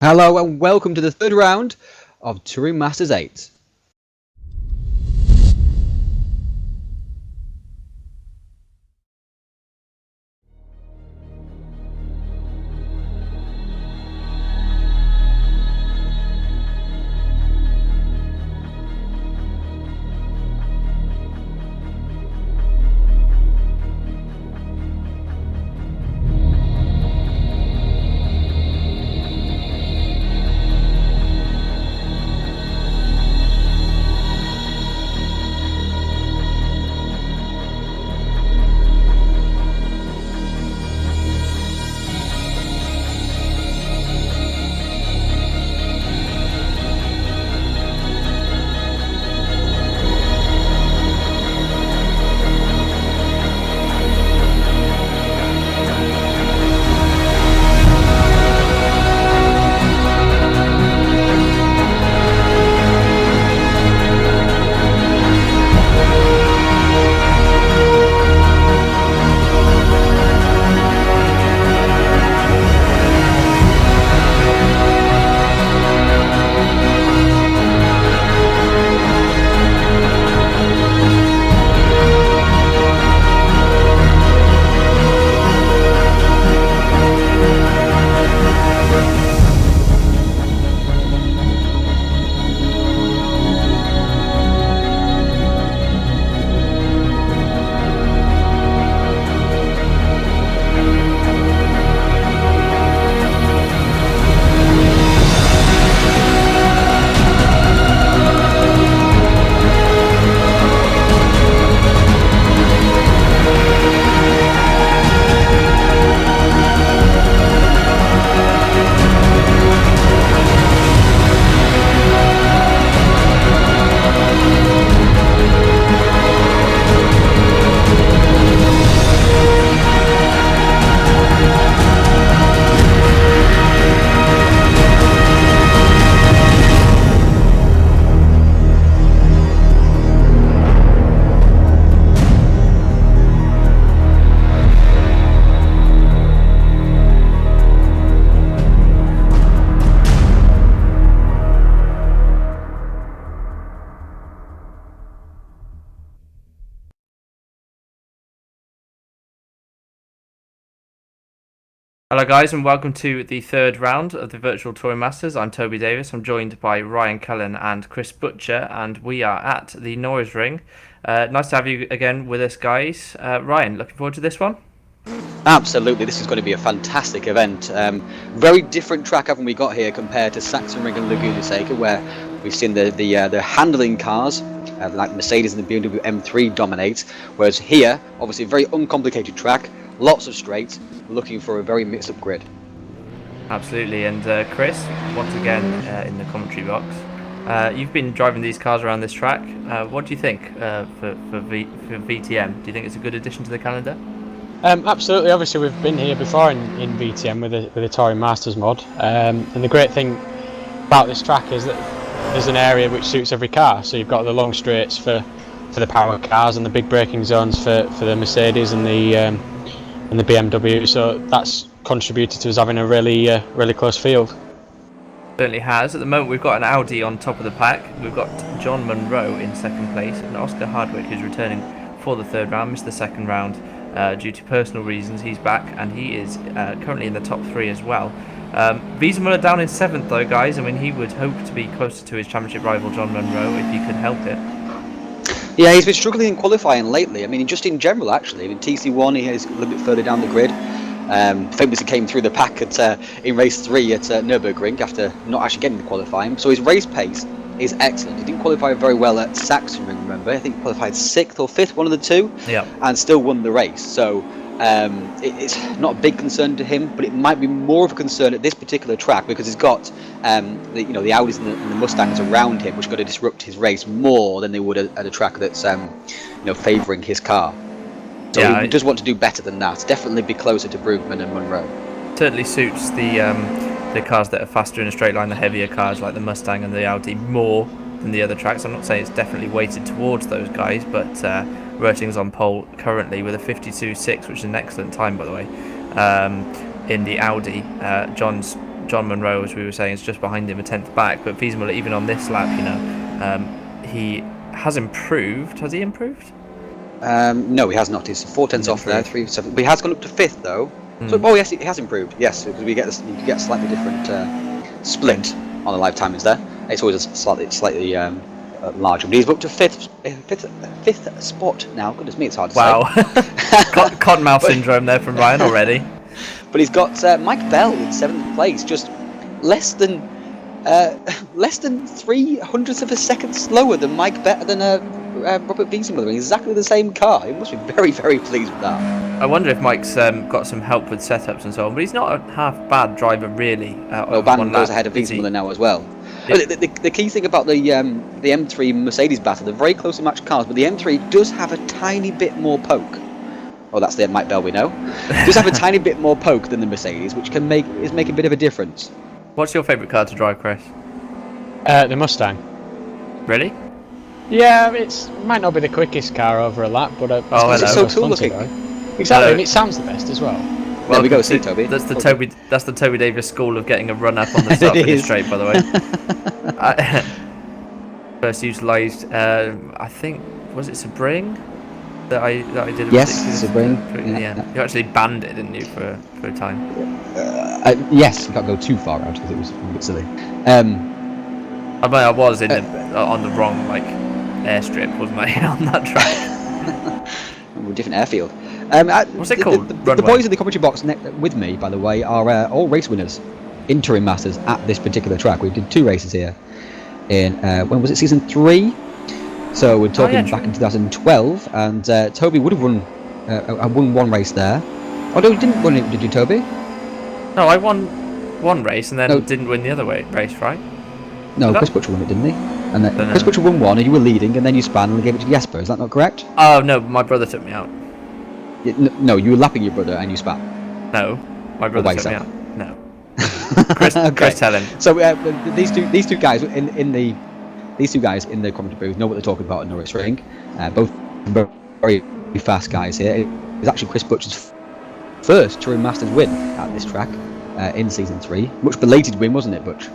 Hello and welcome to the third round of Touring Masters 8. Hello guys and welcome to the third round of the Virtual Touring Masters. I'm Toby Davis. I'm joined by Ryan Cullen and Chris Butcher, and we are at the Norisring. Nice to have you again with us, guys. Ryan, looking forward to this one? Absolutely, this is going to be a fantastic event. Very different track haven't we got here compared to Sachsenring and Laguna Seca, where we've seen the handling cars like Mercedes and the BMW M3 dominate, whereas here, obviously a very uncomplicated track, lots of straights, looking for a very mixed-up grid. Absolutely, and Chris, once again in the commentary box. You've been driving these cars around this track. What do you think for VTM? Do you think it's a good addition to the calendar? Absolutely. Obviously, we've been here before in VTM with the Touring Masters mod, and the great thing about this track is that there's an area which suits every car. So you've got the long straights for the power cars and the big braking zones for the Mercedes and the BMW. So that's contributed to us having a really close field. Certainly has. At the moment, we've got an Audi on top of the pack. We've got John Munro in second place, and Oscar Hardwick, who's returning for the third round, missed the second round due to personal reasons. He's back, and he is currently in the top three as well. Wiesemuller down in seventh, though, guys. I mean, he would hope to be closer to his championship rival, John Munro, if he could help it. Yeah, he's been struggling in qualifying lately. I mean, just in general, actually. In TC1, he is a little bit further down the grid. Famously came through the pack in race 3 at Nürburgring after not actually getting the qualifying. So his race pace is excellent. He didn't qualify very well at Sachsenring, remember? I think he qualified 6th or 5th, one of the two, and still won the race. So it's not a big concern to him, but it might be more of a concern at this particular track because he's got the Audis and the Mustangs around him, which are going to disrupt his race more than they would at a track that's favouring his car. So yeah, he does want to do better than that. Definitely be closer to Brugman and Munro. Certainly suits the cars that are faster in a straight line, the heavier cars like the Mustang and the Audi, more than the other tracks. I'm not saying it's definitely weighted towards those guys, but Reuting's on pole currently with a 52.6, which is an excellent time, by the way, in the Audi. John's John Munro, as we were saying, is just behind him, a tenth back. But Wiesenmuller, even on this lap, he has improved. Has he improved? No, he has not. He's 4 tenths off there, 3 7. But he has gone up to 5th though. So, yes, he has improved. Yes, because you get a slightly different split on the live timings there. It's always a slightly larger. But he's up to fifth spot now. Goodness me, it's hard to say. Wow, cottonmouth syndrome there from Ryan already. But he's got Mike Bell in 7th place, just less than 0.03 of a second slower than Robert Wiesenmuller in exactly the same car. He must be very, very pleased with that. I wonder if Mike's got some help with setups and so on, but he's not a half bad driver really. Ban goes ahead of Wiesenmuller now as well. Yeah. The key thing about the M3 Mercedes battle, they're very closely matched cars, but the M3 does have a tiny bit more poke. Oh, that's the Mike Bell we know. Does have a tiny bit more poke than the Mercedes, which is make a bit of a difference. What's your favourite car to drive, Chris? The Mustang. Really? Yeah, it might not be the quickest car over a lap, but hello. It's so cool looking. Exactly, Hello. and it sounds the best as well. There we go, see Toby. That's the Toby Davis school of getting a run up on the start finish straight, by the way. First utilised, I think, was it Sebring that I did? Yes, Sebring. Yeah, you actually banned it, didn't you, for a time? Yes, you can't go too far out because it was a bit silly. I was on the wrong airstrip, wasn't I, on that track? Different airfield. What's it called? The boys in the commentary box with me, by the way, are all race winners, interim masters at this particular track. We did 2 races here in when was it, season 3? So we're talking back in 2012, and Toby would have won 1 race there. Oh no, you didn't win it, did you, Toby? No, I won 1 race and then didn't win the other race, right? No, Chris Butcher won it, didn't he? And then Chris Butcher won 1, and you were leading, and then you span and gave it to Jesper. Is that not correct? Oh no, my brother took me out. No, you were lapping your brother and you spat. No, my brother took me out. No. Chris, okay. Chris, tell him. So these two guys in the commentary booth know what they're talking about at Norisring. Both very fast guys here. It was actually Chris Butcher's first Touring Masters win at this track in season 3. Much belated win, wasn't it, Butch?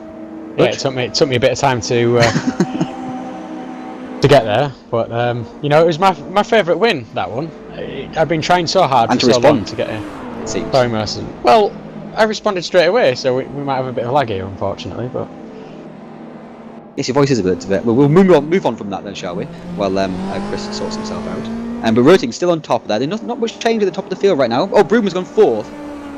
Yeah, it took me a bit of time to to get there, but it was my favourite win, that one. I've been trying so hard for so long to get a Touring Masters. Well, I responded straight away, so we might have a bit of lag here, unfortunately, but. Yes, your voice is a bit. We'll move on from that then, shall we? While Chris sorts himself out. But Röting still on top there. There's not much change at the top of the field right now. Oh, Broom has gone 4th,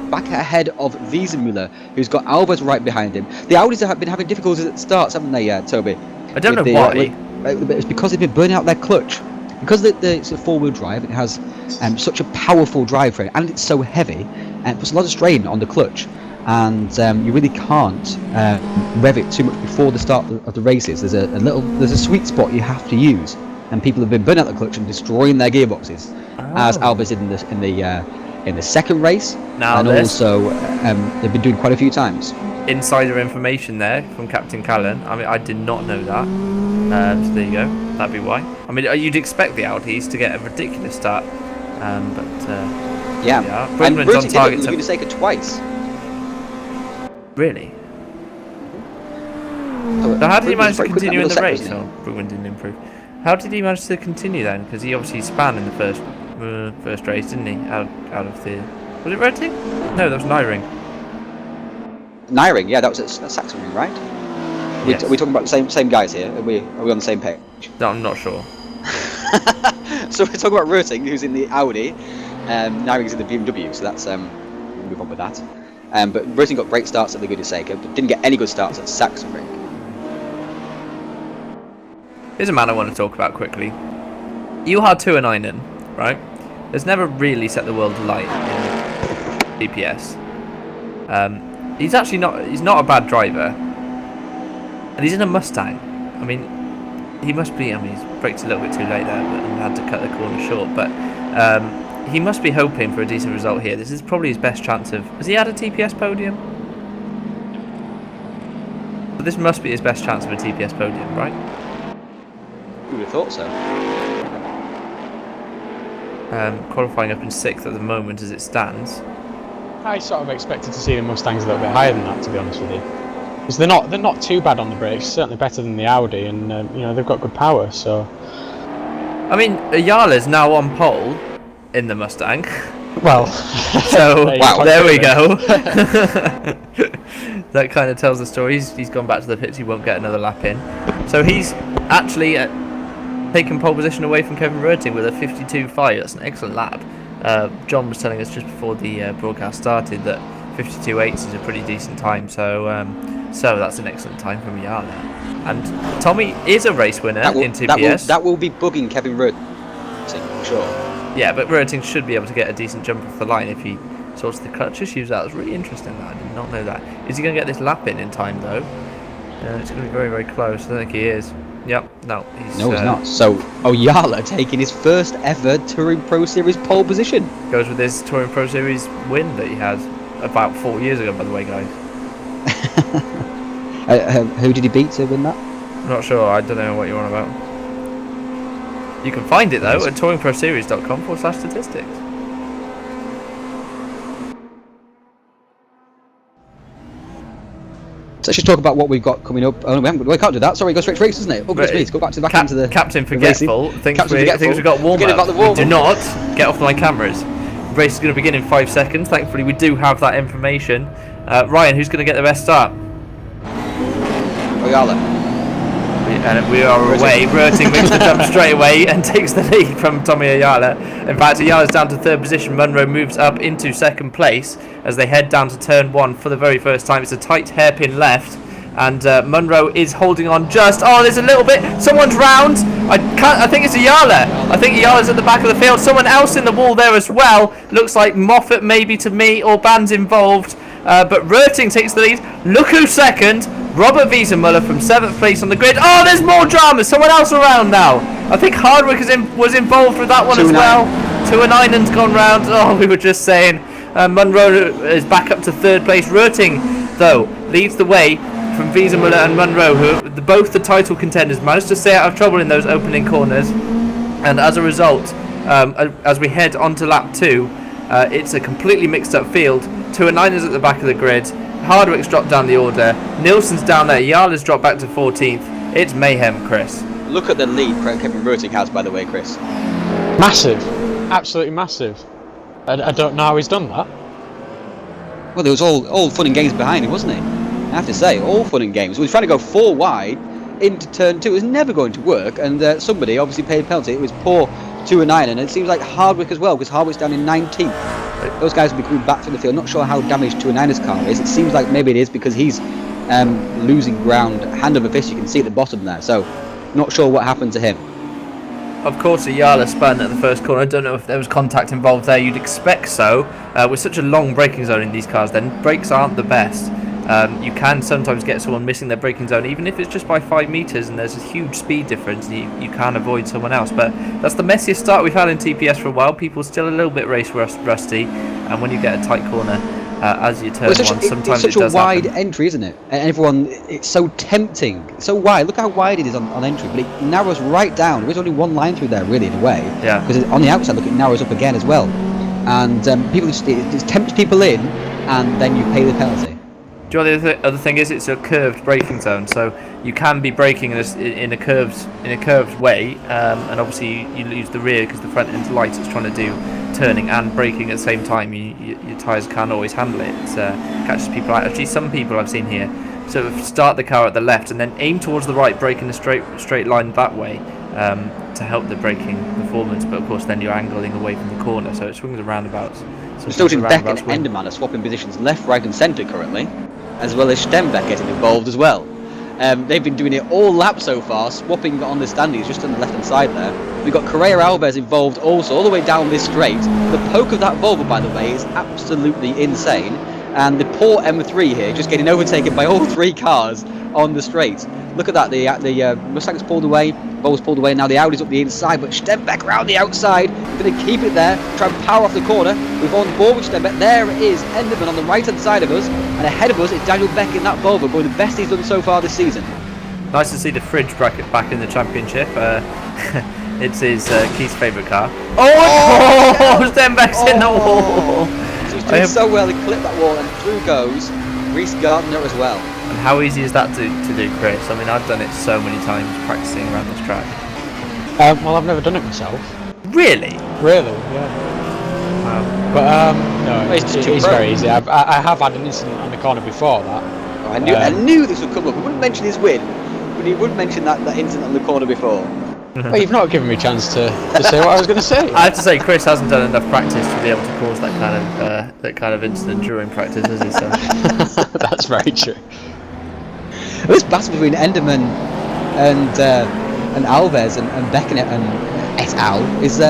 back ahead of Wiesenmuller, who's got Albers right behind him. The Audis have been having difficulties at the starts, haven't they, Toby? I don't know why. It's because they've been burning out their clutch. Because it's a 4-wheel drive, it has such a powerful drivetrain, and it's so heavy, and it puts a lot of strain on the clutch. And you really can't rev it too much before the start of the races. There's a sweet spot you have to use, and people have been burning out the clutch and destroying their gearboxes, as Albers did in the second race, also they've been doing quite a few times. Insider information there from Captain Callan. I mean, I did not know that. So there you go. That'd be why. I mean, you'd expect the Audis to get a ridiculous start, but yeah. And Röting on target did Laguna twice. Really? So how did he manage to continue in the race? Oh, Brugman didn't improve. How did he manage to continue then? Because he obviously span in the first race, didn't he? Out of the... Was it Röting? No, that was Norisring. Norisring, yeah, that was at Saxonring, right? Yes. Are we talking about the same guys here? Are we on the same page? No, I'm not sure. So we're talking about Röting, who's in the Audi. Norisring's in the BMW, so that's we'll move on with that. But Röting got great starts at Laguna Seca, but didn't get any good starts at Saxonring. Here's a man I want to talk about quickly. Juha Tuonainen, right? Has never really set the world alight in DPS. He's actually not. He's not a bad driver, and he's in a Mustang. I mean, he must be. I mean, he's braked a little bit too late there, and had to cut the corner short. But he must be hoping for a decent result here. This is probably his best chance of... Has he had a TPS podium? But this must be his best chance of a TPS podium, right? Who would have thought so? Qualifying up in 6th at the moment as it stands. I sort of expected to see the Mustangs a little bit higher than that, to be honest with you. Because they're not too bad on the brakes. Certainly better than the Audi, and they've got good power. So. I mean, Ayala's now on pole in the Mustang. Well, so there we go. It. That kind of tells the story. He's gone back to the pits. He won't get another lap in. So he's actually taken pole position away from Kevin Röting with a 52.5. That's an excellent lap. John was telling us just before the broadcast started that 52.8 is a pretty decent time. So that's an excellent time from Ayala. And Tommy is a race winner in TPS. That will be bugging Kevin Röting, for sure. Yeah, but Röting should be able to get a decent jump off the line if he sorts the clutch issues out. That's really interesting. That I did not know that. Is he going to get this lap in time though? It's going to be very, very close. I don't think he is. Yep. No, he's not. So Ayala taking his first ever Touring Pro Series pole position. Goes with his Touring Pro Series win that he had about 4 years ago, by the way, guys. Who did he beat to win that? I'm not sure. I don't know what you're on about. You can find it though at touringproseries.com/statistics. So let's just talk about what we've got coming up. Oh, we can't do that. Sorry, go straight to race, isn't it? Oh, goodness me, go back to into the Captain Forgetful. Thinks we've got warm up. We do not get off my cameras. The race is going to begin in 5 seconds. Thankfully, we do have that information. Ryan, who's going to get the best start? Ayala. And we are away. Röting makes the jump straight away and takes the lead from Tommy Ayala. In fact, Ayala's down to third position. Munro moves up into second place as they head down to turn 1 for the very first time. It's a tight hairpin left, and Munro is holding on just. Oh, there's a little bit. Someone's round. I think it's Ayala. I think Ayala's at the back of the field. Someone else in the wall there as well. Looks like Moffat maybe to me, or Band's involved. But Röting takes the lead. Look who's second. Robert Wiesenmuller from 7th place on the grid. Oh, there's more drama. Someone else around now. I think Hardwick was involved with that one as well. 2-9's gone round. Oh, we were just saying. Munro is back up to 3rd place. Röting, though, leads the way from Wiesenmuller and Munro, who both the title contenders managed to stay out of trouble in those opening corners. And as a result, as we head on to lap 2, it's a completely mixed up field. 2-9's at the back of the grid. Hardwick's dropped down the order. Nilsson's down there. Yala's dropped back to 14th. It's mayhem, Chris. Look at the lead Kevin Röting has, by the way, Chris. Massive. Absolutely massive. I don't know how he's done that. Well, there was all fun and games behind him, wasn't it? I have to say, all fun and games. We were trying to go 4 wide into turn 2. It was never going to work, and somebody obviously paid a penalty. It was poor 2-9, and it seems like Hardwick as well, because Hardwick's down in 19th. Those guys will be coming back from the field. Not sure how damaged 2-9's car is. It seems like maybe it is because he's losing ground hand over fist. You can see at the bottom there. So, not sure what happened to him. Of course, Ayala spun at the first corner. I don't know if there was contact involved there. You'd expect so. With such a long braking zone in these cars, then brakes aren't the best. You can sometimes get someone missing their braking zone, even if it's just by 5 metres and there's a huge speed difference, and you can avoid someone else. But that's the messiest start we've had in TPS for a while. People still a little bit race rusty, and when you get a tight corner as you turn one, sometimes it's it does such a wide happen. entry, isn't it? And everyone, it's so tempting, so wide. Look how wide it is on entry, but it narrows right down. There's only one line through there, really, in a way. Yeah. Because on the outside, look, it narrows up again as well, and people it tempts people in, and then you pay the penalty. Do you know what the other thing is? It's a curved braking zone, so you can be braking in a curved way, and obviously you lose the rear because the front end's light. It's trying to do turning and braking at the same time. Your tyres can't always handle it. It catches people out. Actually, some people I've seen here sort of start the car at the left and then aim towards the right, brake in a straight line that way to help the braking performance. But of course, then you're angling away from the corner, so it swings and roundabouts. Stojan Beck and Enderman are swapping positions left, right, and centre currently, as well as Stembeck getting involved as well. They've been doing it all lap so far, swapping on the standings just on the left hand side there. We've got Correa Alves involved also, all the way down this straight. The poke of that Volvo, by the way, is absolutely insane. And the poor M3 here just getting overtaken by all 3 cars on the straight. Look at that, the Mustang's pulled away, Volvo's pulled away, now the Audi's up the inside, but Stembeck round the outside, going to keep it there, try and power off the corner. We've on board with Stembeck. There it is, Enderman on the right hand side of us, and ahead of us is Daniel Beck in that Volvo, probably the best he's done so far this season. Nice to see the fridge bracket back in the championship. It's his Keith's favourite car. Oh, Stembeck's in the wall. So he's Did so well, he clipped that wall and through goes Reece Gardner as well. And how easy is that to do, Chris? I mean, I've done it so many times practicing around this track. Well, I've never done it myself. Really? Really? Yeah. But no, it's very easy. I have had an incident on the corner before that. Oh, I knew this would come up. He wouldn't mention his win, but he would mention that incident on the corner before. Well, you've not given me a chance to say what I was going to say. I have to say, Chris hasn't done enough practice to be able to cause that kind of incident during practice, has he? So that's very true. This battle between Enderman and Alves and Beckonet and et al. is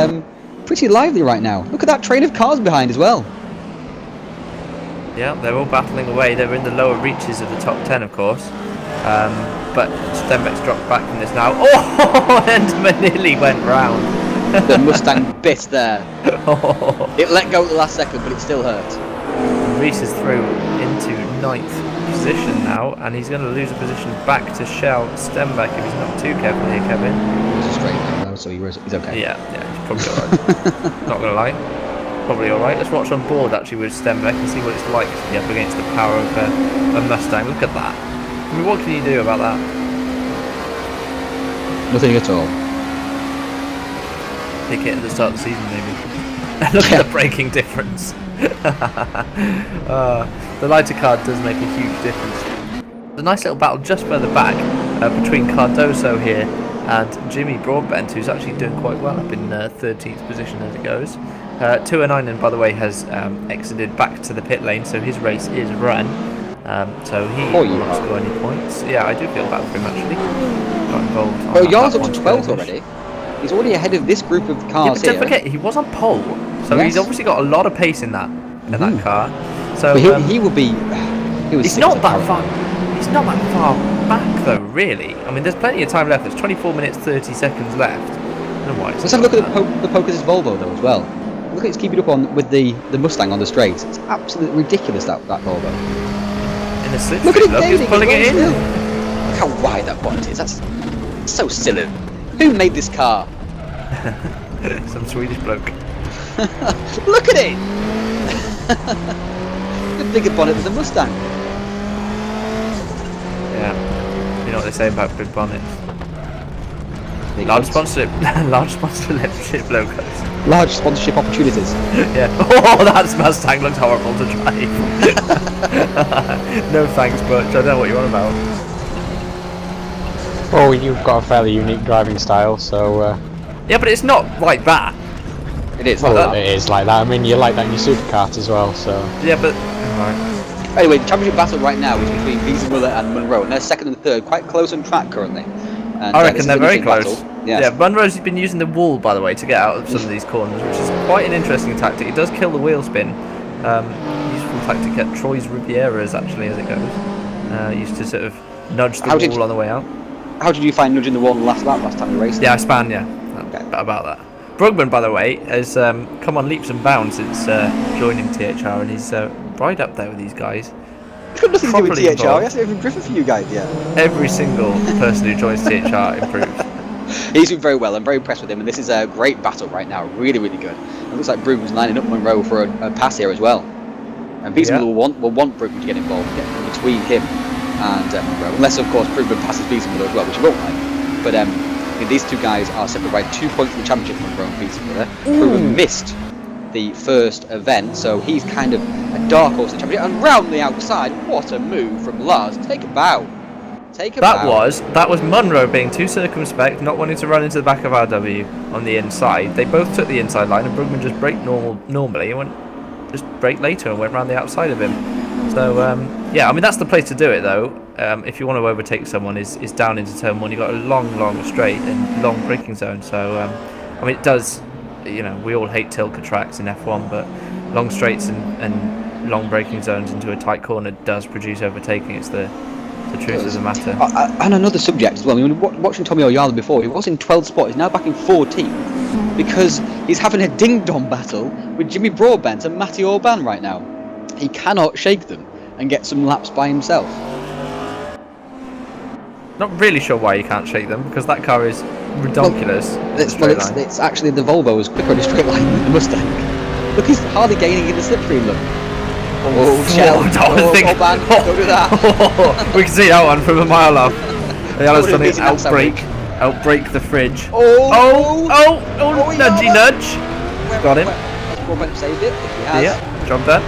pretty lively right now. Look at that train of cars behind as well. yeah, they're all battling away. They're in the lower reaches of the top 10, of course. But Stenbeck's dropped back from this now. Oh, Enderman nearly went round. The Mustang bit there. It let go at the last second, but it still hurt. Reece is through into 9th position now, and he's going to lose a position back to Shell Stenbeck if he's not too careful here, Kevin. It was a straight line though, so he's okay. Yeah, he's probably alright. Not going to lie. Probably alright. Let's watch on board actually with Stenbeck and see what it's like to be up against the power of a Mustang. Look at that. I mean, what can you do about that? Nothing at all. Pick it at the start of the season, maybe. Look at the braking difference. The lighter car does make a huge difference. A nice little battle just further back between Cardoso here and Jimmy Broadbent, who's actually doing quite well up in 13th position as it goes. 209, by the way, has exited back to the pit lane, so his race is run. So he will not score any points. Yeah, I do feel bad for him actually. Got involved. Well, Jarl's up to 12th already. He's already ahead of this group of cars here. Don't forget, he was on pole, so he's obviously got a lot of pace in that car. So he will be. He's not that far. He's not that far back though, really. I mean, there's plenty of time left. There's 24 minutes 30 seconds left. I don't know why. Let's have a look at the Pocus' Volvo though as well. Look at it's keeping up on with the Mustang on the straight. It's absolutely ridiculous that Volvo. In the slipstream, look at it, he's pulling it in. Look how wide that bonnet is. That's so silly. Who made this car? Some Swedish bloke. Look at it! The bigger bonnet than the Mustang. Yeah. You know what they say about big bonnets? Large sponsorship logos. Large sponsorship opportunities. Yeah. Oh, that Mustang looks horrible to drive. No thanks, Butch. I don't know what you're on about. Oh, you've got a fairly unique driving style, so... Yeah, but it's not like that. It is well, like that. It is like that. I mean, you like that in your supercars as well, so... Yeah, but... Right. Anyway, the championship battle right now is between Wiesenmuller and Munro, and they're second and third, quite close on track currently. And, I reckon they're very close. Yes. Yeah, Munro's been using the wall, by the way, to get out of some of these corners, which is quite an interesting tactic. It does kill the wheel spin. Useful tactic at Troyes Rivieras, actually, as it goes. Used to sort of nudge the wall on the way out. How did you find nudging the wall last time you raced? Yeah, I span, yeah. About that. Brugman, by the way, has come on leaps and bounds since joining THR, and he's right up there with these guys. It's got nothing to do with THR, he hasn't even driven for you guys yet. Every single person who joins THR improves. He's doing very well. I'm very impressed with him, and this is a great battle right now. Really, really good. It looks like Brugman's lining up Munro for a pass here as well. And Wiesenmuller will want Brugman to get involved, get between him and Munro. Unless, of course, Brugman passes Wiesenmuller as well, which he won't like. But these two guys are separate by 2 points in the championship, Munro and Wiesenmuller. Brugman missed the first event, so he's kind of a dark horse in the championship. And round the outside, what a move from Lars. Take a bow. That was Munro being too circumspect, not wanting to run into the back of RW on the inside. They both took the inside line, and Brugman just braked normally and just braked later and went round the outside of him. So yeah, I mean that's the place to do it though. If you want to overtake someone, is down into turn 1. You've got a long straight and long braking zone. So I mean it does. You know, we all hate Tilke tracks in F1, but long straights and long braking zones into a tight corner does produce overtaking. It's the truth of the matter. And another subject as well. I mean, watching Tommy Oyala before, he was in 12th spot. He's now back in 14th because he's having a ding-dong battle with Jimmy Broadbent and Matty Orban right now. He cannot shake them and get some laps by himself. Not really sure why you can't shake them, because that car is ridiculous. It's actually the Volvo is quicker on a straight line than the Mustang. Look, he's hardly gaining in the slipstream. Look. Oh, Shell. I don't think. Man, don't do that. We can see that one from a mile off. Yellow's Would've done it. beaten that Outbreak the fridge. Oh, Nudgy nudge. Got him. Broadbent saved it. If he has. Yeah, job done.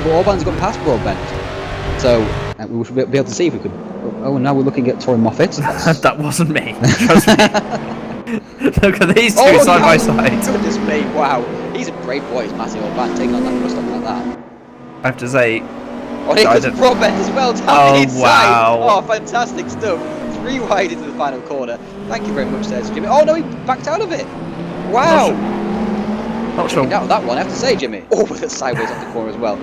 But Orban's got past Broadbent. So we should be able to see if we could. Oh, now we're looking at Tory Moffat. That wasn't me. Trust me. Look at these two side by side. Goodness me, wow. He's a brave boy, he's massive Orban, taking on that Mustang like that. I have to say. Oh, here comes Broadbent as well down the inside. Wow. Oh, fantastic stuff. 3 wide into the final corner. Thank you very much, there, Jimmy. Oh no, he backed out of it. Wow. Not sure. Out of that one, I have to say, Jimmy. Oh, with it sideways off the corner as well.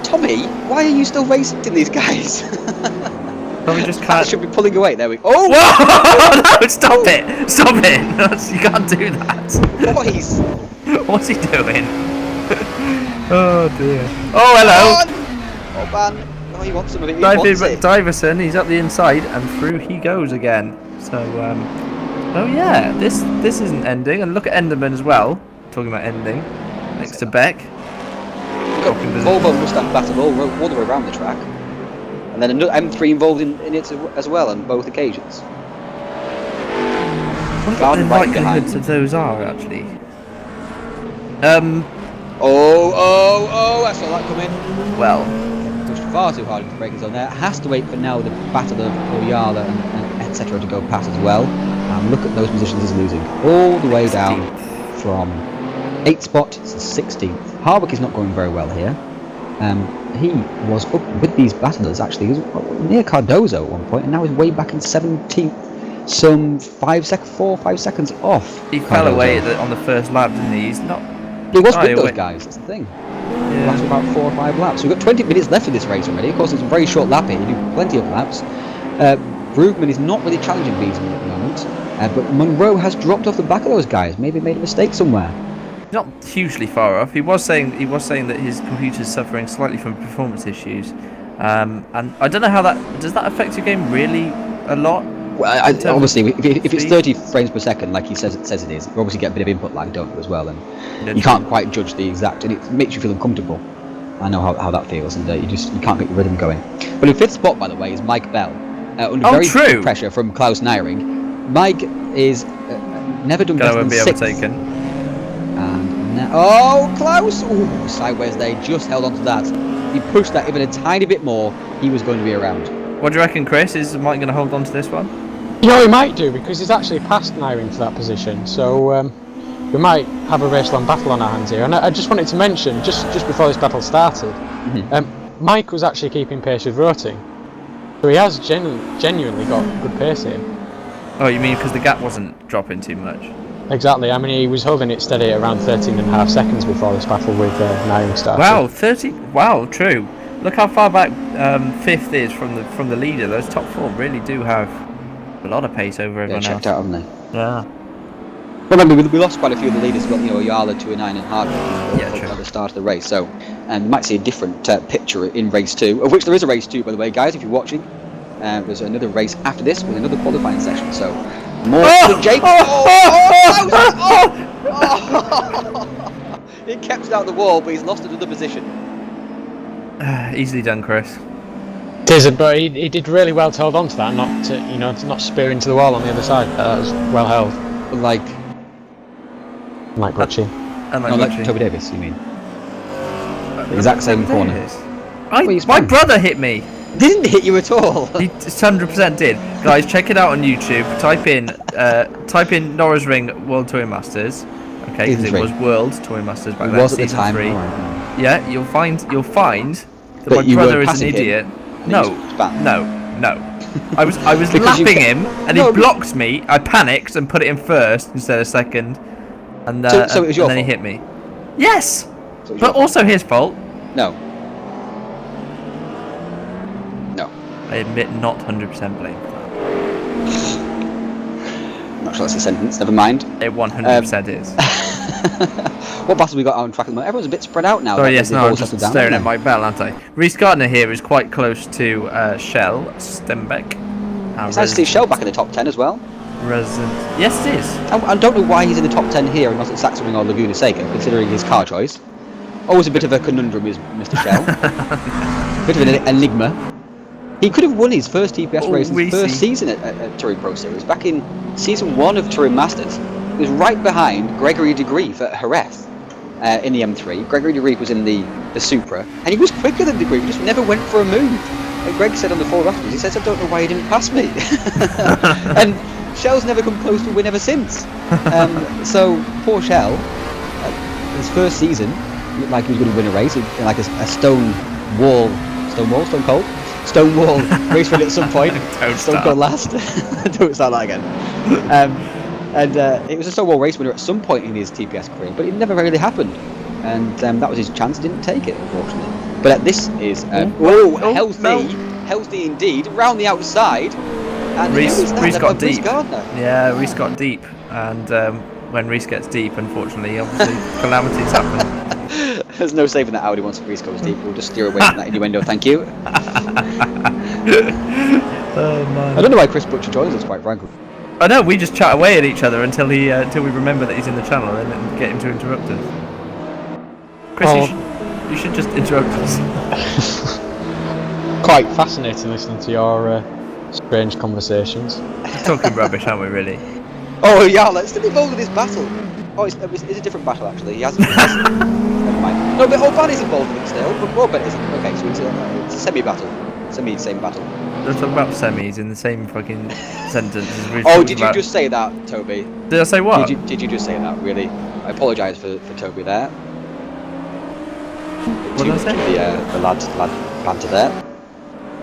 Tommy, why are you still racing these guys? Tommy just I can't. should be pulling away. There we go. Oh! Whoa! No, stop it! Stop it! You can't do that. Boys! What's he doing? Oh dear. Oh, hello! Oh, man. Oh, he wants some of it. He Dive wants in, it. Diverson, he's up the inside, and through he goes again. So, oh yeah, this isn't ending. And look at Enderman as well. Talking about ending. Next to Beck. We've got Volvo Mustang battle all the way around the track. And then another M3 involved in it as well on both occasions. I wonder what the likelihoods of those are, actually. Oh, I saw that coming. Well. Pushed far too hard into the braking zone there. Has to wait for now the battle of Oyala and etc. to go past as well. Look at those positions he's losing. All the way down from 8th spot to 16th. Harwick is not going very well here. He was up with these battlers actually. He was near Cardozo at one point, and now he's way back in 17th, some 5 seconds off. He fell away on the first lap, didn't he? He's not. He was with those guys. That's the thing. Yeah. Lasted about 4 or 5 laps. So we've got 20 minutes left of this race already. Of course, it's a very short lap here. You do plenty of laps. Brugman is not really challenging Beesman at the moment, but Monroe has dropped off the back of those guys. Maybe made a mistake somewhere. Not hugely far off. He was saying that his computer's suffering slightly from performance issues, and I don't know how that does that affect your game really a lot. Well, obviously, if it's 30 frames per second, like he says it is, you obviously get a bit of input lag, don't you, as well, and you can't quite judge the exact, and it makes you feel uncomfortable. I know how that feels, and you can't get your rhythm going. But in 5th spot, by the way, is Mike Bell, under very big pressure from Klaus Neiring. Mike is never done better than 6th. And now, Klaus! Ooh, sideways there, he just held on to that. He pushed that even a tiny bit more, he was going to be around. What do you reckon, Chris? Is Mike going to hold on to this one? Yeah, he might do, because he's actually passed Neiring to that position, so we might have a race-long battle on our hands here. And I just wanted to mention, just before this battle started, Mike was actually keeping pace with Roting, so he has genuinely got good pace here. Oh, you mean because the gap wasn't dropping too much? Exactly, I mean he was holding it steady at around 13.5 seconds before this battle with Neiring started. Wow, 30, wow, true. Look how far back 5th is from the leader. Those top 4 really do have a lot of pace over everyone else. Checked out, haven't they? Yeah. Well, remember, we lost quite a few of the leaders. Well, Yala, 209 and Hardwick true. at the start of the race. So, you might see a different picture in race 2, of which there is a race 2, by the way, guys. If you're watching, there's another race after this with another qualifying session. So, more than Jake. He kept it out the wall, but he's lost another position. Easily done, Chris. It isn't, but he did really well to hold on to that, not to not spear into the wall on the other side. That was well held. Like Ritchie. Like Toby Davis, you mean? The exact same corner. My brother hit me. Didn't hit you at all. He 100% did. Guys, check it out on YouTube. Type in Norisring World Touring Masters. Okay, because it was World Touring Masters back then. It was at the time. Right. No. Yeah, you'll find that my brother is an idiot. No. I was lapping him, and he blocked me. I panicked and put it in first instead of second, and so it was your and then fault? he hit me. Yes, So it was but also his fault. No. I admit not 100% blame for that. Not sure that's a sentence. Never mind. It 100% is. What battles we got on track at the moment? Everyone's a bit spread out now. Oh yes, no, I'm just staring at my bell, aren't I? Reece Gardner here is quite close to Shell Stembeck. It's nice to see Shell back in the top 10 as well. Yes, it is. I don't know why he's in the top 10 here and not at Saxon Ring or Laguna Seca, considering his car choice. Always a bit of a conundrum is Mr. Shell. Bit of an enigma. He could have won his first TPS race, his first season at Touring Pro Series, back in season 1 of Touring Masters. He was right behind Gregory de Grief at Jerez in the M3. Gregory de Grief was in the Supra, and he was quicker than de Grief, he just never went for a move. And Greg said on the forward afterwards, he says, I don't know why he didn't pass me. And Shell's never come close to a win ever since. So poor Shell, his first season, looked like he was going to win a race, like a stone wall race win at some point. Stone Cold last. Don't start that again. It was a stone wall race winner at some point in his TPS career, but it never really happened. And that was his chance. Didn't take it, unfortunately. But this is healthy indeed. Round the outside, and Reese got deep. Gardner. Yeah, Reese got deep, and when Reese gets deep, unfortunately, obviously calamities happen. There's no saving that Audi once Reese goes deep. We'll just steer away from that innuendo. Thank you. Oh man. I don't know why Chris Butcher joins us, quite frankly. I know, we just chat away at each other until we remember that he's in the channel and then get him to interrupt us. Chris, you should just interrupt us. Quite fascinating listening to your strange conversations. Talking rubbish, aren't we, really? Oh yeah, let's still involved in this battle. Oh, it's a different battle actually. He hasn't. Never mind. No, but Orban is involved in it still. But Robert isn't. Okay, so it's a semi-battle. Same battle. Let's talk about semis in the same fucking sentence. Oh, did you just say that, Toby? Did I say what? Did you just say that? Really? I apologise for Toby there. What did I say? The lad banter there.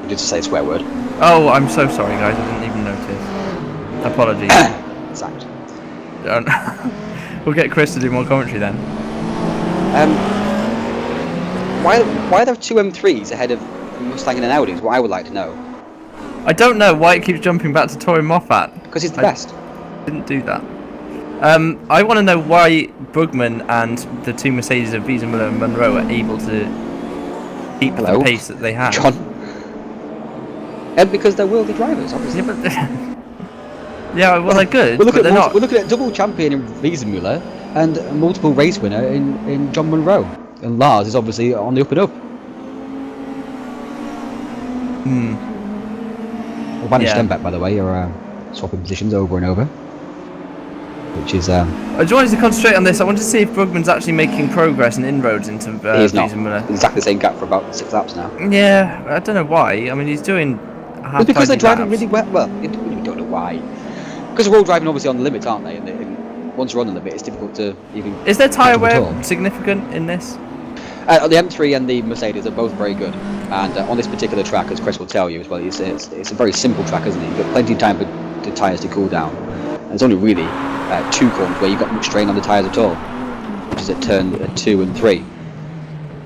You did say a swear word. Oh, I'm so sorry, guys. I didn't even notice. Apologies. Exactly. We'll get Chris to do more commentary then. Why are there two M3s ahead of Mustang and an Audi? Is what I would like to know. I don't know why it keeps jumping back to Tory Moffat. Because he's the best. Didn't do that. I want to know why Brugman and the two Mercedes of Wiesenmüller and Munro are able to keep the pace that they have. John. Because they're worldly drivers, obviously. Yeah, but yeah, well, they're good, but they're not. We're looking at double champion in Wiesenmüller and a multiple race winner in John Munro. And Lars is obviously on the up and up. We'll manage them back, by the way, or swapping positions over and over. Which is... I just wanted to concentrate on this. I wanted to see if Brugman's actually making progress and inroads into Wiesenmüller. He's exactly the same gap for about 6 laps now. Yeah, I don't know why. I mean, he's doing half. It's because they're driving really well. Well, we don't know why. Because they're all driving obviously on the limit, aren't they? And once you're on the limit, it's difficult to even... Is their tyre wear significant in this? The M3 and the Mercedes are both very good. And on this particular track, as Chris will tell you as well, it's a very simple track, isn't it? You've got plenty of time for the tyres to cool down. And there's only really 2 corners where you've got much strain on the tyres at all, which is at turn 2 and 3.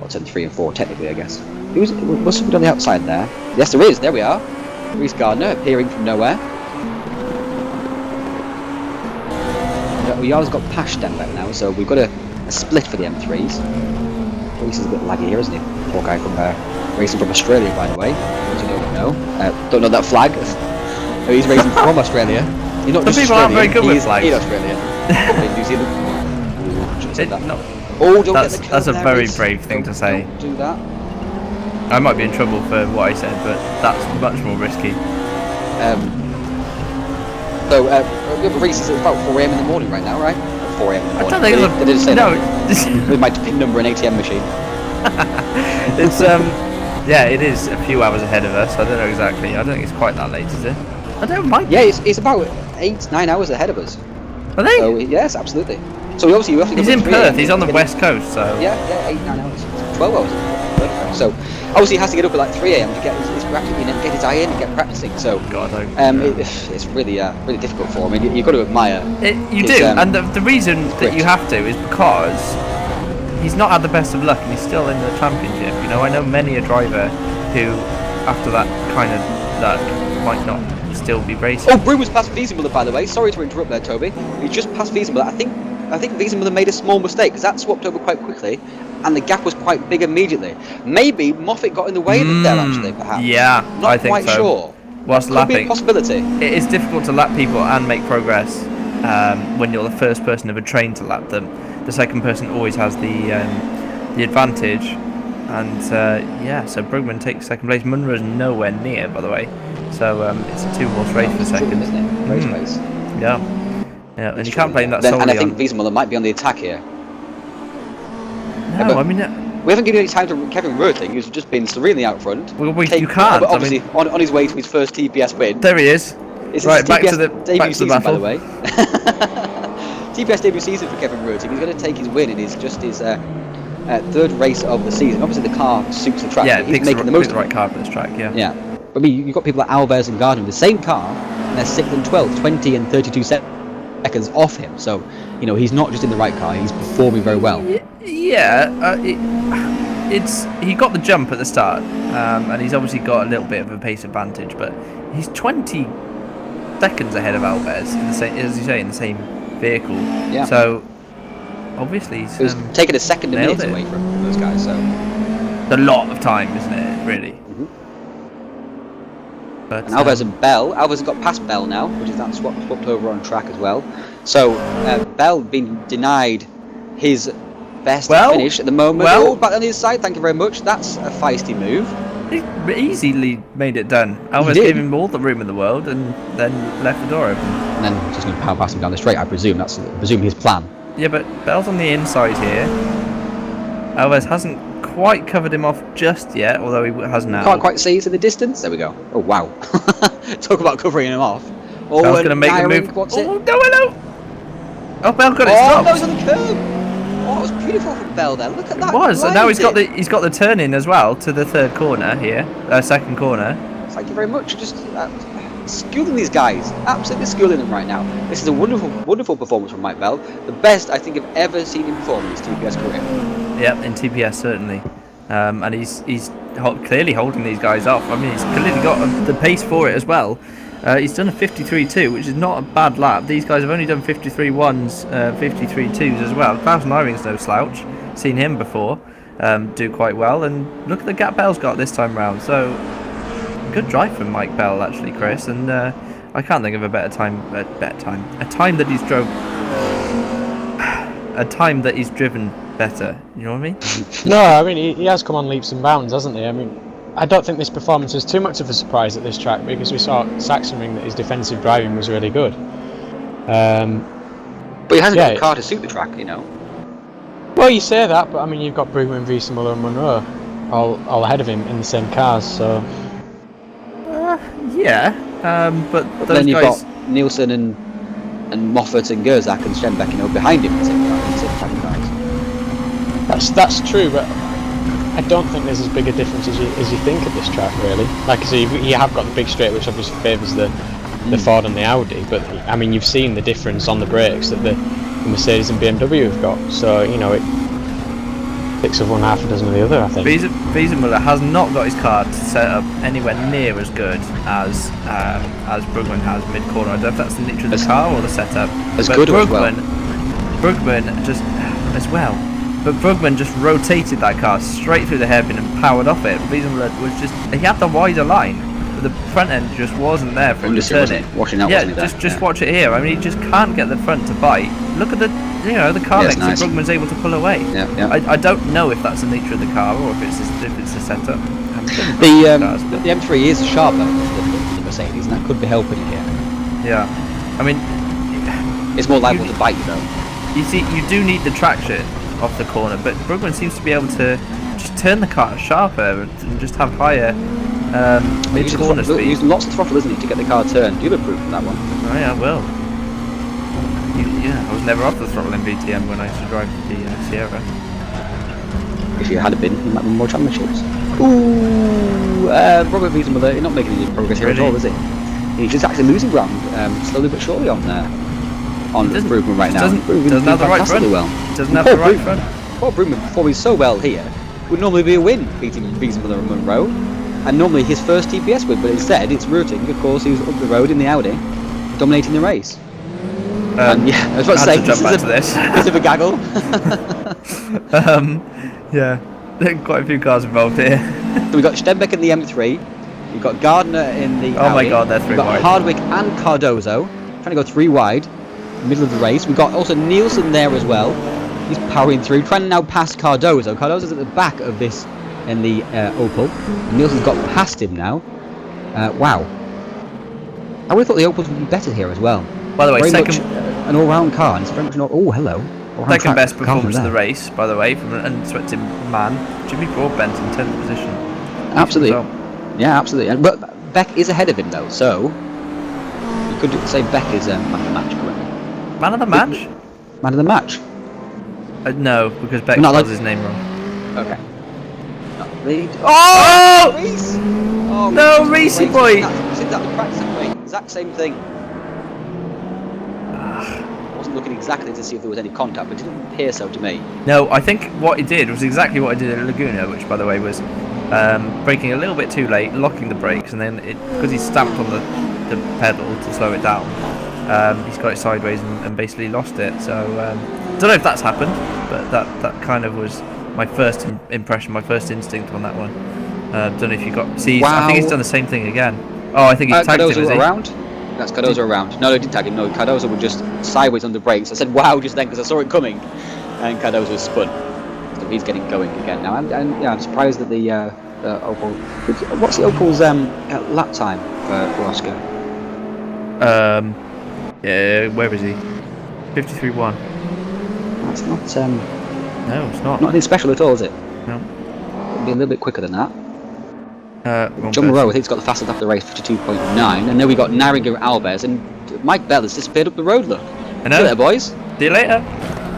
Or turn 3 and 4, technically, I guess. Was something on the outside there? Yes, there is. There we are. Reese Gardner appearing from nowhere. Yar's got Pash down back now, so we've got a split for the M3s. Reese is a bit laggy here, isn't he? Poor guy from racing from Australia, by the way. As you don't know that flag. No, he's racing from Australia. He's not Some just people aren't very good with flags. He's in Australia. Probably New Zealand. That's a very brave thing to say. Don't do that. I might be in trouble for what I said, but that's much more risky. So, Reese is about 4 AM in the morning right now, right? 4 AM in the morning. I don't think they didn't say no. that. With my pin number and ATM machine. It's yeah, it is a few hours ahead of us. I don't know exactly. I don't think it's quite that late, is it? I don't mind. Yeah, it's about 8-9 hours ahead of us. Are they? So, yes, absolutely. So we obviously have to go. He's in Perth. He's on the west coast, so. Yeah, 8-9 hours. 12 hours. So obviously he has to get up at like 3 AM to get his his eye in and get practicing. So God, it's really difficult for him. I mean, you've got to admire. You do, and the reason that you have to is because he's not had the best of luck and he's still in the championship. You know, I know many a driver who, after that kind of luck, might not still be racing. Oh, Broom was past Wiesenmüller, by the way. Sorry to interrupt there, Toby. He just passed Wiesenmüller. I think Wiesenmüller made a small mistake because that swapped over quite quickly, and the gap was quite big immediately. Maybe Moffat got in the way there, actually, perhaps. Yeah, not I think quite so. Sure. Whilst Could lapping, be a possibility. It is difficult to lap people and make progress when you're the first person ever trained to lap them. The second person always has the the advantage. And yeah, so Brugman takes second place. Munro's nowhere near, by the way. So it's a 2-horse race for second. Isn't it? Race. Yeah. Yeah, and you can't blame that solely And I think on... Wiesenmuller might be on the attack here. No, I mean... We haven't given any time to Kevin Rötling, who's just been serenely out front. Well, you can't. But obviously, on his way to his first TPS win. There he is. It's right, his back TPS to the debut season, battle. by the way. TPS debut season for Kevin Rötling. He's going to take his win in his third race of the season. Obviously, the car suits the track. Yeah, he's making the most of the right car for this track. Yeah. Yeah. But I mean, you've got people like Alves and Gardner with the same car, and they're 6th and 12th, 20 and 32 seconds off him. So, you know, he's not just in the right car; he's performing very well. Yeah. He got the jump at the start, and he's obviously got a little bit of a pace advantage, but he's 20 seconds ahead of Alves in the same, as you say, in the same vehicle. Yeah. So obviously he's taking a second a minute away from those guys. So a lot of time, isn't it? Really. Mm-hmm. But and Alves and Bell. Alves has got past Bell now, which is that swapped over on track as well. So Bell being denied his best finish at the moment. Well, back on the other side, thank you very much. That's a feisty move. He easily made it done. Alves gave him all the room in the world and then left the door open. And then just going to power past him down the straight, I presume. That's his plan. Yeah, but Bell's on the inside here. Alves hasn't quite covered him off just yet, although he has now. Can't quite see, it's in the distance. There we go. Oh, wow. Talk about covering him off. Oh, Bell's going to make the move. What's it? No. Oh, Bell got it Oh, stopped. that was on the curb. Oh, it was beautiful from Bell there. Look at that. It was, and now he's got the turn in as well to the third corner here, second corner. Thank you very much. Just schooling these guys, absolutely schooling them right now. This is a wonderful, wonderful performance from Mike Bell. The best I think I've ever seen him perform in his TPS career. Yep, in TPS certainly, and he's clearly holding these guys off. I mean, he's clearly got the pace for it as well. He's done a 53.2, which is not a bad lap. These guys have only done 53.1s, 53.2s as well. Klaus Nyring's no slouch. Seen him before do quite well, and look at the gap Bell's got this time round. So good drive from Mike Bell actually, Chris. And I can't think of a time that he's driven better. You know what I mean? No, I mean he has come on leaps and bounds, hasn't he? I mean, I don't think this performance is too much of a surprise at this track because we saw at Sachsenring that his defensive driving was really good. But he hasn't got a car to suit the track, you know. Well, you say that, but I mean you've got Brugman, Wiesenmuller and Munro all ahead of him in the same cars, so... but those then you've guys... got Nielsen and Moffat and Gerzak and Stenbeck, you know, behind him in the same type of cars. That's true, but I don't think there's as big a difference as you think at this track, really. Like I say, you have got the big straight, which obviously favours the Ford and the Audi, but I mean you've seen the difference on the brakes that the Mercedes and BMW have got, so you know it picks up one half a dozen of the other, I think. Wiesenmuller has not got his car set up anywhere near as good as Brugman has mid-corner. I don't know if that's the nature of the car or the setup. Brugman just as well. But Brugman just rotated that car straight through the hairpin and powered off it. Wiesenmuller was he had the wider line, but the front end just wasn't there for him to turn it. Just watch it here. I mean, he just can't get the front to bite. Look at the car length that Brugman's able to pull away. I don't know if that's the nature of the car or if it's the setup. The M3 is sharper than the Mercedes, and that could be helping it here. Yeah, I mean, it's more liable to bite you though. You see, you do need the traction off the corner, but Brugman seems to be able to just turn the car sharper and just have higher mid-corner speed. He's using lots of throttle, isn't he, to get the car turned? Do you have a proof from that one? Oh yeah, well. I was never off the throttle in VTM when I used to drive the Sierra. If you had been, you might win more championships. Ooh, Robert Wiesenmuller, he's not making any progress here at all, is he? He's just actually losing ground, slowly but surely on Brugman right now. Doesn't have the right front. Doesn't have the right front. Poor Brugman performing so well here would normally be a win, beating Wiesenmuller and Munro, and normally his first TPS win, but instead it's Rötling, of course, who's up the road in the Audi, dominating the race. And yeah, I was about to say, this is a bit of a gaggle. Yeah, quite a few cars involved here. So we've got Stenbeck in the M3, we've got Gardner in the Audi. My god, they're three wide. We've got Hardwick and Cardozo trying to go 3 wide, middle of the race. We've got also Nielsen there as well. He's powering through, trying to now pass Cardozo. Cardozo's at the back of this in the Opel. And Nielsen's got past him now. Wow. I would have thought the Opels would be better here as well. By the way, very second, much an all-round car. And it's very much not. Oh, hello. second best performance of the race, by the way, from an unsweated man. Jimmy Broadbent in 10th position. Absolutely. Yeah, absolutely. But Beck is ahead of him though, so you could say Beck is man of the match, correct? Man of the match? Man of the match. No, because Beck Not spells like- his name wrong. Okay. Oh! Reese! Oh, No, Reese boy! That's exactly practice anyway. Exact same thing. Wasn't looking exactly to see if there was any contact, but it didn't appear so to me. No, I think what he did was exactly what I did at Laguna, which, by the way, was braking a little bit too late, locking the brakes, and then because he stamped on the pedal to slow it down, he's got it sideways and basically lost it. So don't know if that's happened, but that kind of was my first impression, my first instinct on that one. Don't know if you got. See, Wow. I think he's done the same thing again. Oh, I think he's tagged him. Is he? Around? That's Cardozo around. No, I didn't tag him. No, Cardozo was just sideways on the brakes. I said wow just then because I saw it coming, and Cardozo spun. So he's getting going again now. And yeah, I'm surprised that the Opel. What's the Opel's lap time for Oscar? Yeah, where is he? 53.1. That's not No, it's not. not anything special at all, is it? No. It'll be a little bit quicker than that. Wrong John person. Moreau, I think, has got the fastest lap of the race, 52.9, and then we got Naringer Albers, and Mike Bell has disappeared up the road. Look. I know. See you later, boys. See you later.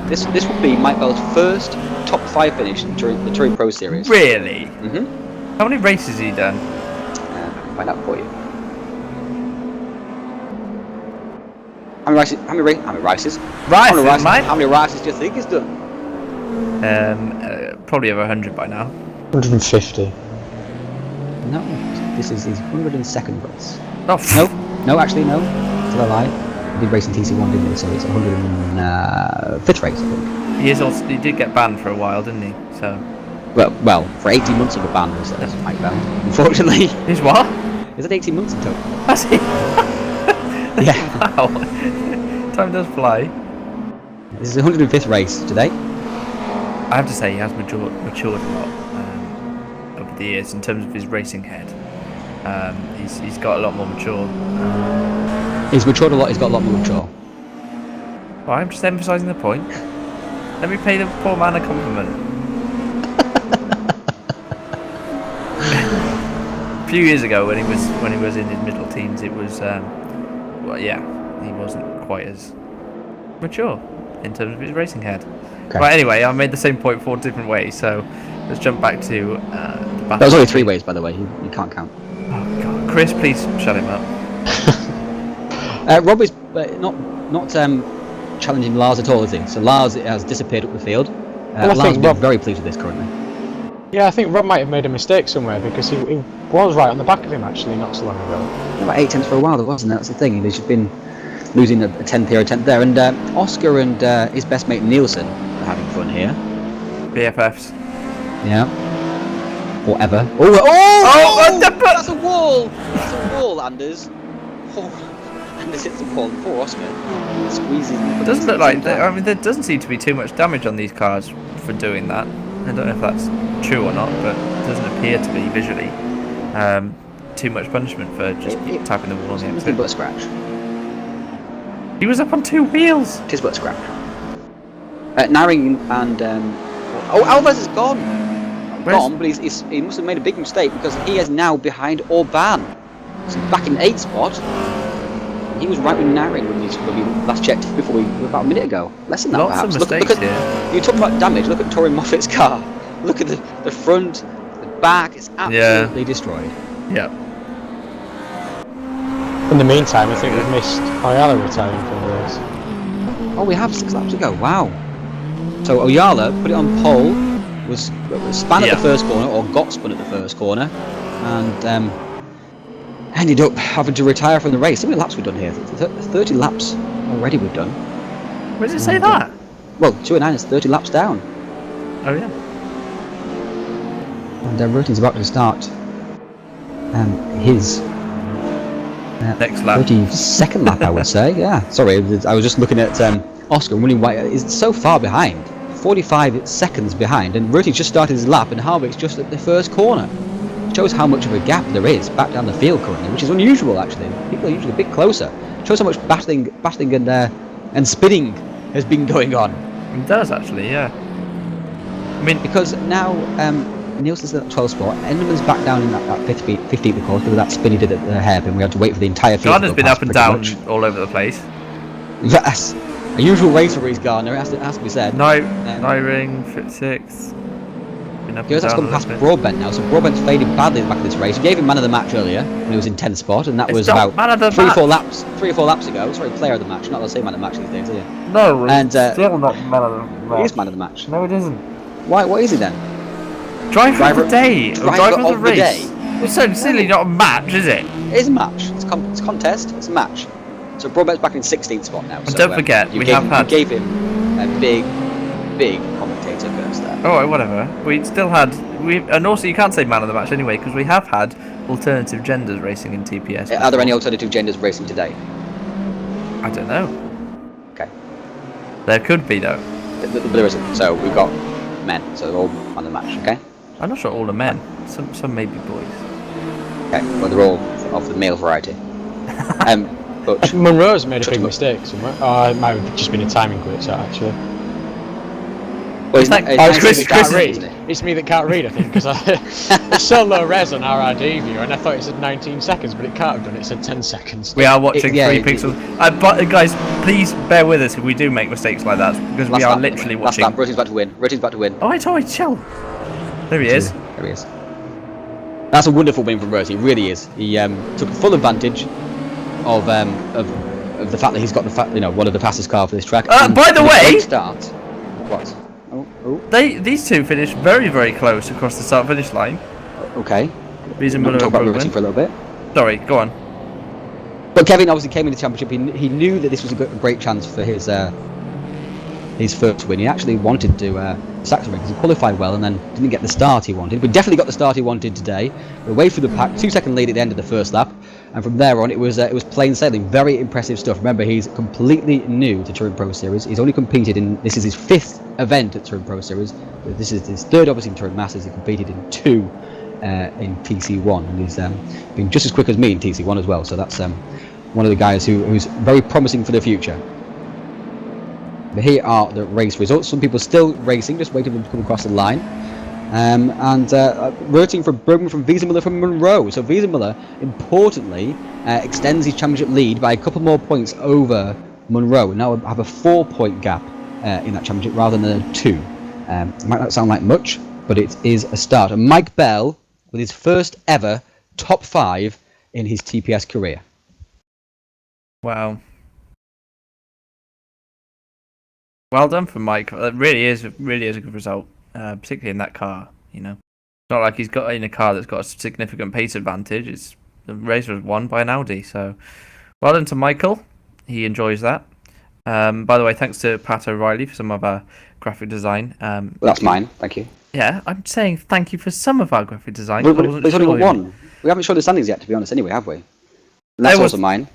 This would be Mike Bell's first top 5 finish during the Touring Pro Series. Really? Mm-hmm. How many races has he done? I can find out for you. How many races? Races, mate. How many races do you think he's done? Probably over 100 by now. 150. No, this is his 102nd race. Oh, No, actually, no. Still a lie. He did race in TC1, didn't he? So it's 105th race, I think. he did get banned for a while, didn't he? So. Well, for 18 months of a ban, was Mike Bell. Unfortunately, He's what? is it 18 months in total? Has he? Yeah. Wow. Time does fly. This is the 105th race today. I have to say he has matured a lot over the years in terms of his racing head. He's got a lot more mature. He's matured a lot. He's got a lot more mature. Well, I'm just emphasising the point. Let me pay the poor man a compliment. A few years ago, when he was in his middle teens, it was well, yeah, he wasn't quite as mature in terms of his racing head. Okay. Right, anyway, I made the same point 4 different ways, so let's jump back to the battle. That was only 3 ways, by the way. You can't count. Oh God, Chris, please shut him up. Rob is not challenging Lars at all, is he? So Lars has disappeared up the field. I Lars think is Rob- very pleased with this currently. Yeah, I think Rob might have made a mistake somewhere because he was right on the back of him actually not so long ago. About 8 tenths for a while, though, wasn't it? That's the thing. He's been losing a tenth here, a tenth there, and Oscar and his best mate Nielsen are having fun here. BFFs. Yeah. Or ever. That's a wall! That's a wall, Anders. Oh, Anders hits the wall. Poor Oscar. Squeezes. It doesn't look like I mean, there doesn't seem to be too much damage on these cars for doing that. I don't know if that's true or not, but it doesn't appear to be visually too much punishment for just tapping the wall on the Nothing exit. but a scratch. He was up on 2 wheels. It is but a scratch. Naring and Alves is gone. Gone, but he must have made a big mistake because he is now behind Orban. So back in 8th spot. He was right with Naring when we last checked about a minute ago. Less than that, Lots perhaps. of mistakes look at, you talk about damage. Look at Torin Moffat's car. Look at the front, the back. It's absolutely destroyed. Yeah. In the meantime, I think we've missed Ayala retiring from the race. Oh, we have 6 laps to go. Wow. So Oyala put it on pole, was spun at the first corner, or got spun at the first corner, and ended up having to retire from the race. How many laps we've done here? 30 laps already we've done. Where does it say that? Well, 2 and 9 is 30 laps down. Oh yeah. And Rutin's about to start his Next lap. 32nd lap, I would say. Yeah. Sorry, I was just looking at Oscar and wondering why he's so far behind. 45 seconds behind, and Rutty's just started his lap, and Hardwick's just at the first corner. It shows how much of a gap there is back down the field currently, which is unusual actually. People are usually a bit closer. It shows how much battling and spinning has been going on. It does actually, yeah. I mean, because now Nielsen's at that 12th spot, Enderman's back down in that 15th course because of that spin he did at the hairpin. We had to wait for the entire field. Gardner's been up and down all over the place. Yes, a usual racer race, Gardner. It has to be said. Norisring, 56. He has gone past Broadbent now, so Broadbent's faded badly at the back of this race. We gave him man of the match earlier when he was in 10th spot, and that was about 3 or 4 laps ago. Sorry, player of the match, not the same man of the match these days, are you? No, and still not man of the match. He is man of the match. No, it isn't. Why? What is he then? Driver of the day. Driver of the race. Day. It's so silly, not a match, is it? It is a match. It's a contest. It's a match. So Broadbent's back in 16th spot now. And so, don't forget, you gave him a big commentator curse there. Oh, whatever. We still had and also you can't say man of the match anyway because we have had alternative genders racing in TPS. Are there any alternative genders racing today? I don't know. Okay. There could be though. There isn't. So we've got men. So they're all man of the match. Okay. I'm not sure all are men. Some may be boys. Okay. Well, they're all of the male variety. But Monroe's made a big mistake somewhere. Oh, it might have just been a timing glitch, actually. Well, It's me that can't read, I think, because it's so low res on RRD view, and I thought it said 19 seconds, but it can't have done it. It said 10 seconds. We are watching 3 pixels. But guys, please bear with us if we do make mistakes like that, because we are literally watching. Last lap, Rutty's about to win. Oh, it's alright, chill. There he is. There he is. That's a wonderful win from Rutty. It really is. He took full advantage of the fact that he's got one of the fastest cars for this track. By the way, start. What? Oh. These two finished very, very close across the start-finish line. Okay. We'll talk about Rutty for a little bit. Sorry, go on. But Kevin obviously came in the championship. He knew that this was a great chance for his first win. He actually wanted to sack the ring because he qualified well and then didn't get the start he wanted. But definitely got the start he wanted today. Away through the pack, 2-second lead at the end of the first lap, and from there on it was plain sailing. Very impressive stuff. Remember, he's completely new to Touring Pro Series. He's only competed in this is his 5th event at Touring Pro Series. This is his 3rd, obviously, in Touring Masters. He competed in 2 in TC1, and he's been just as quick as me in TC1 as well. So that's one of the guys who's very promising for the future. But here are the race results. Some people still racing, just waiting for them to come across the line. Rooting from Bergman from Wiesenmüller from Monroe. So Wiesenmüller, importantly, extends his championship lead by a couple more points over Monroe. Now have a 4-point gap in that championship rather than a 2. It might not sound like much, but it is a start. And Mike Bell with his first ever top 5 in his TPS career. Wow. Well done for Mike. It really is a good result, particularly in that car. You know, it's not like he's got in a car that's got a significant pace advantage. The race was won by an Audi. So, well done to Michael. He enjoys that. By the way, thanks to Pat O'Reilly for some of our graphic design. Well, that's mine. Thank you. Yeah, I'm saying thank you for some of our graphic design. There's only one. We haven't shown the standings yet, to be honest. Anyway, have we? And that's also mine.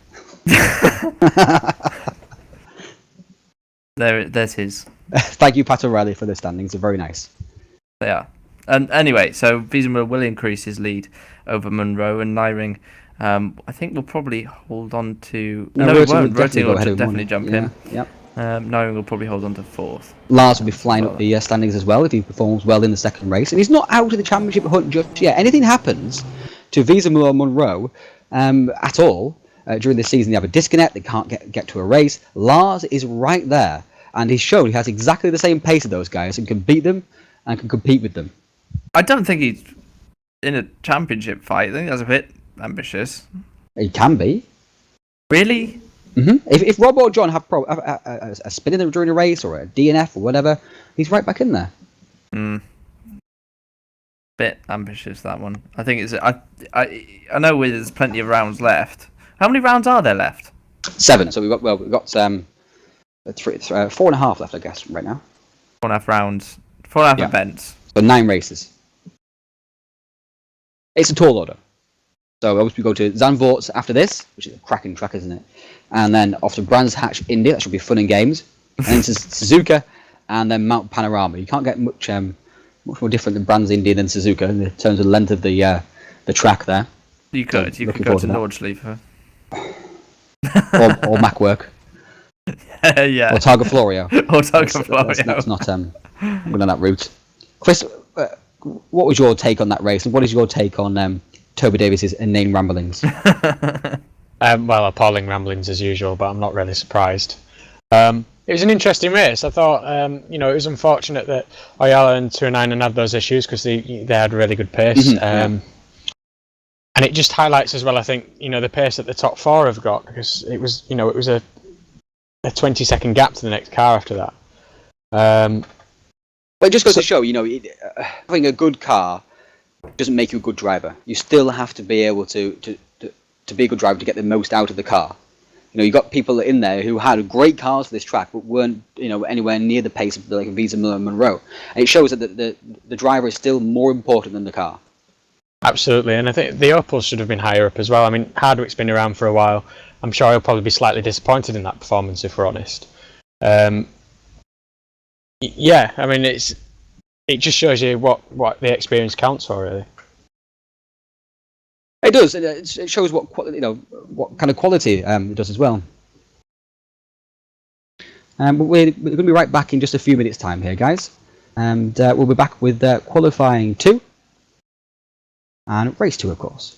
There's his. Thank you, Pat O'Reilly, for the standings. They're very nice. They are. And anyway, so Wiesenmüller will increase his lead over Monroe, and Norisring, I think will probably hold on to. No, he won't. Rutty will definitely jump in. Yep. Norisring will probably hold on to 4th. Lars will be flying up the standings as well if he performs well in the second race. And he's not out of the championship hunt just yet. Anything happens to Wiesenmüller or Monroe at all. During this season, they have a disconnect. They can't get to a race. Lars is right there, and he's shown he has exactly the same pace as those guys and can beat them and can compete with them. I don't think he's in a championship fight. I think that's a bit ambitious. He can be. Really? Mm-hmm. If Rob or John have a spin in them during a race or a DNF or whatever, he's right back in there. Bit ambitious, that one. I think it's. I know there's plenty of rounds left. How many rounds are there left? 7. So we've got 4.5 left, I guess, right now. 4.5 rounds, 4.5 events. So 9 races. It's a tall order. So obviously we go to Zandvoort after this, which is a cracking track, isn't it? And then off to Brands Hatch, India. That should be fun and games. And then to Suzuka, and then Mount Panorama. You can't get much more different than Brands India than Suzuka in terms of the length of the track there. You could. So You could looking go forward to to that. Nordschleife. or Macwork, Yeah. or Targa Florio. Or Targa Florio. That's not going on that route. Chris, what was your take on that race, and what is your take on Toby Davis's inane ramblings? Well, appalling ramblings as usual, but I'm not really surprised. It was an interesting race. I thought, it was unfortunate that Ayala and Tuinainen had those issues because they had a really good pace. And it just highlights as well, I think, the pace that the top four have got, because it was a 20-second gap to the next car after that. But it just goes to show, having a good car doesn't make you a good driver. You still have to be able to be a good driver to get the most out of the car. You got people in there who had great cars for this track, but weren't, anywhere near the pace of like Visa, Miller, and Monroe. And it shows that the driver is still more important than the car. Absolutely, and I think the Opels should have been higher up as well. I mean, Hardwick's been around for a while. I'm sure he'll probably be slightly disappointed in that performance, if we're honest. Yeah, I mean, it just shows you what the experience counts for, really. It does. It shows what kind of quality it does as well. But we're going to be right back in just a few minutes' time here, guys, and we'll be back with qualifying 2 and race 2, of course.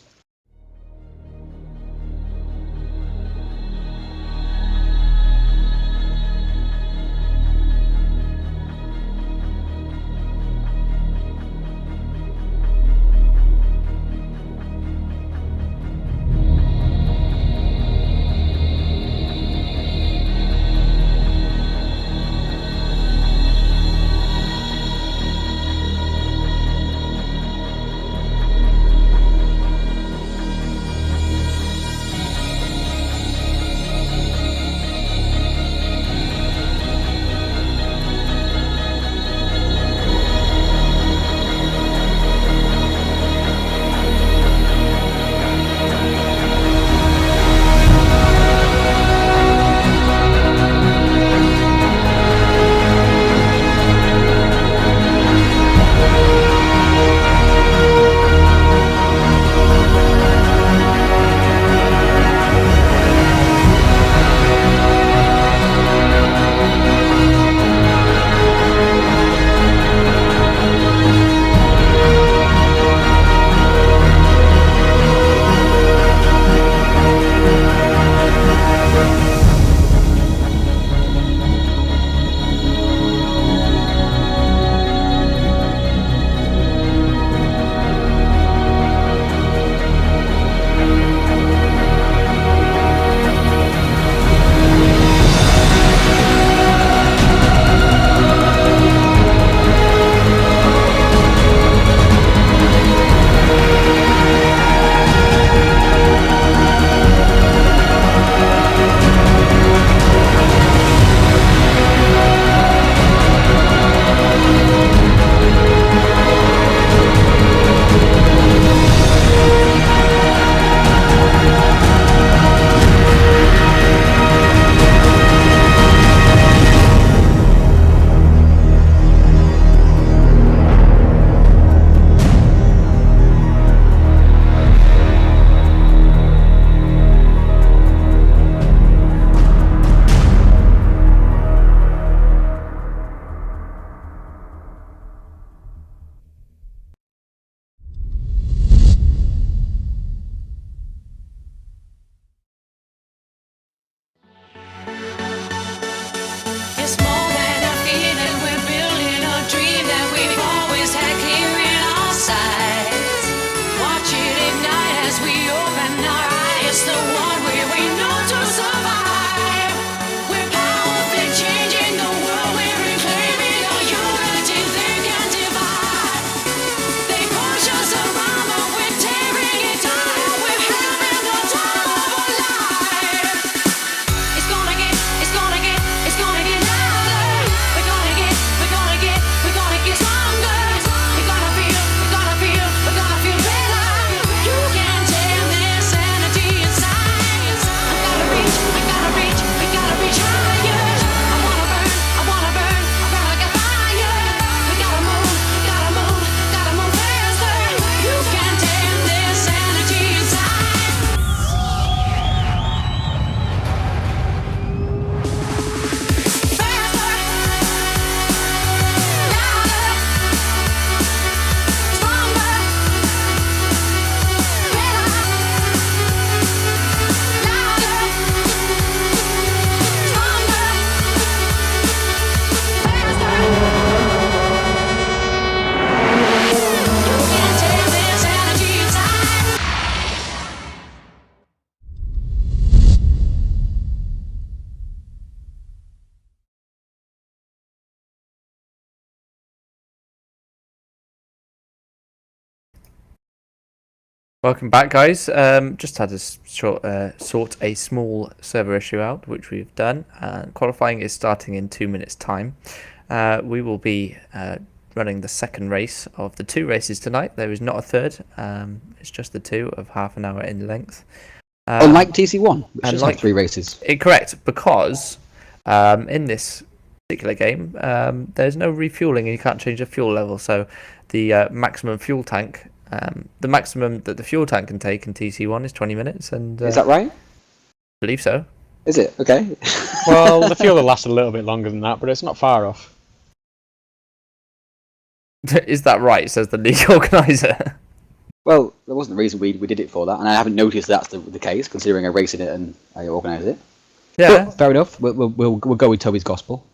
Welcome back, guys. Just had to sort a small server issue out, which we've done. Qualifying is starting in 2 minutes' time. We will be running the second race of the 2 races tonight. There is not a third. It's just the 2 of half an hour in length. Unlike TC1, which does have 3 races. Correct, because in this particular game, there's no refueling and you can't change the fuel level. So the maximum fuel tank, the maximum that the fuel tank can take in TC1 is 20 minutes. And is that right? I believe so. Is it? Okay. Well, the fuel will last a little bit longer than that, but it's not far off. Is that right? Says the league organizer. Well, there wasn't the reason we did it for that, and I haven't noticed that's the case, considering I race in it and I organise it. Yeah. But fair enough. We'll go with Toby's gospel.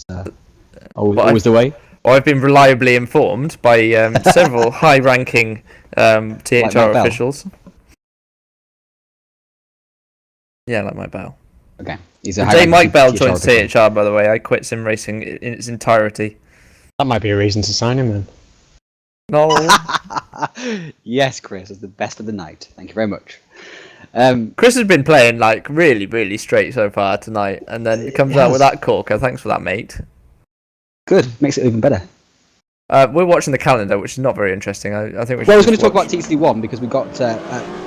That's always the way. Well, I've been reliably informed by several high-ranking THR officials. Yeah, like Mike Bell. Okay. The day Mike Bell joined THR, by the way, I quit sim racing in its entirety. That might be a reason to sign him then. No. Yes, Chris, it's the best of the night. Thank you very much. Chris has been playing like really, really straight so far tonight, and then it comes out with that corker. Thanks for that, mate. Good, makes it even better. We're watching the calendar, which is not very interesting. I think we should. Well, I was going to talk about TC1 because we got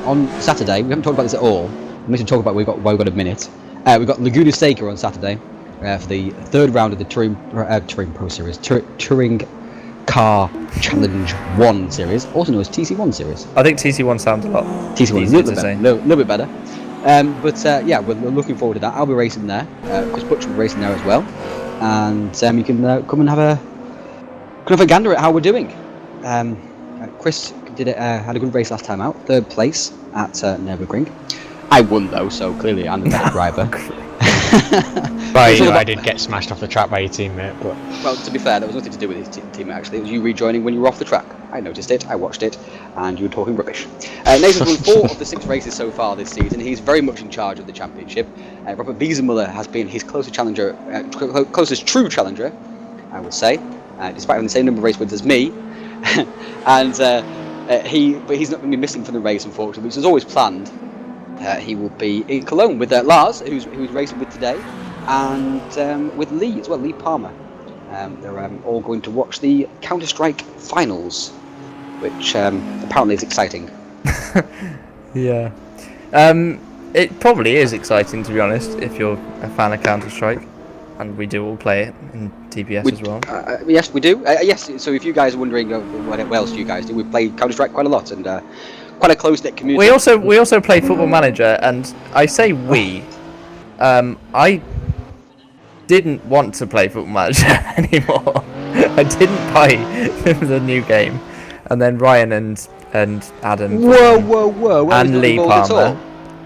on Saturday. We haven't talked about this at all. We should talk about we've got a minute. We got Laguna Seca on Saturday for the 3rd round of the Touring Pro Series, Touring Car Challenge 1 Series, also known as TC1 Series. I think TC1 sounds a lot. TC1 is a little bit better. Yeah, we're looking forward to that. I'll be racing there. Chris Butch will be racing there as well, and you can come and have a gander at how we're doing. Chris had a good race last time out, 3rd place at Nürburgring. I won though, so clearly I'm the better driver. I did get smashed off the track by your teammate, but well, to be fair, that was nothing to do with his teammate. Actually, it was you rejoining when you were off the track. I noticed it, I watched it, and you were talking rubbish. Nathan's won 4 of the 6 races so far this season. He's very much in charge of the championship. Robert Wiesenmuller has been his closest true challenger, I would say, despite having the same number of race wins as me. And he's not going to be missing from the race, unfortunately, which was always planned. He will be in Cologne with Lars, who's racing with today, and with Lee as well, Lee Palmer. They're all going to watch the Counter-Strike finals, which apparently is exciting. Yeah. It probably is exciting, to be honest, if you're a fan of Counter-Strike. And we do all play it in TPS as well. Yes, we do. Yes, so if you guys are wondering what else do you guys do, we play Counter-Strike quite a lot, and quite a close-knit community. We also play Football Manager, and I say we. I didn't want to play Football Manager anymore. I didn't buy the new game, and then Ryan and Adam Whoa! and Lee Palmer,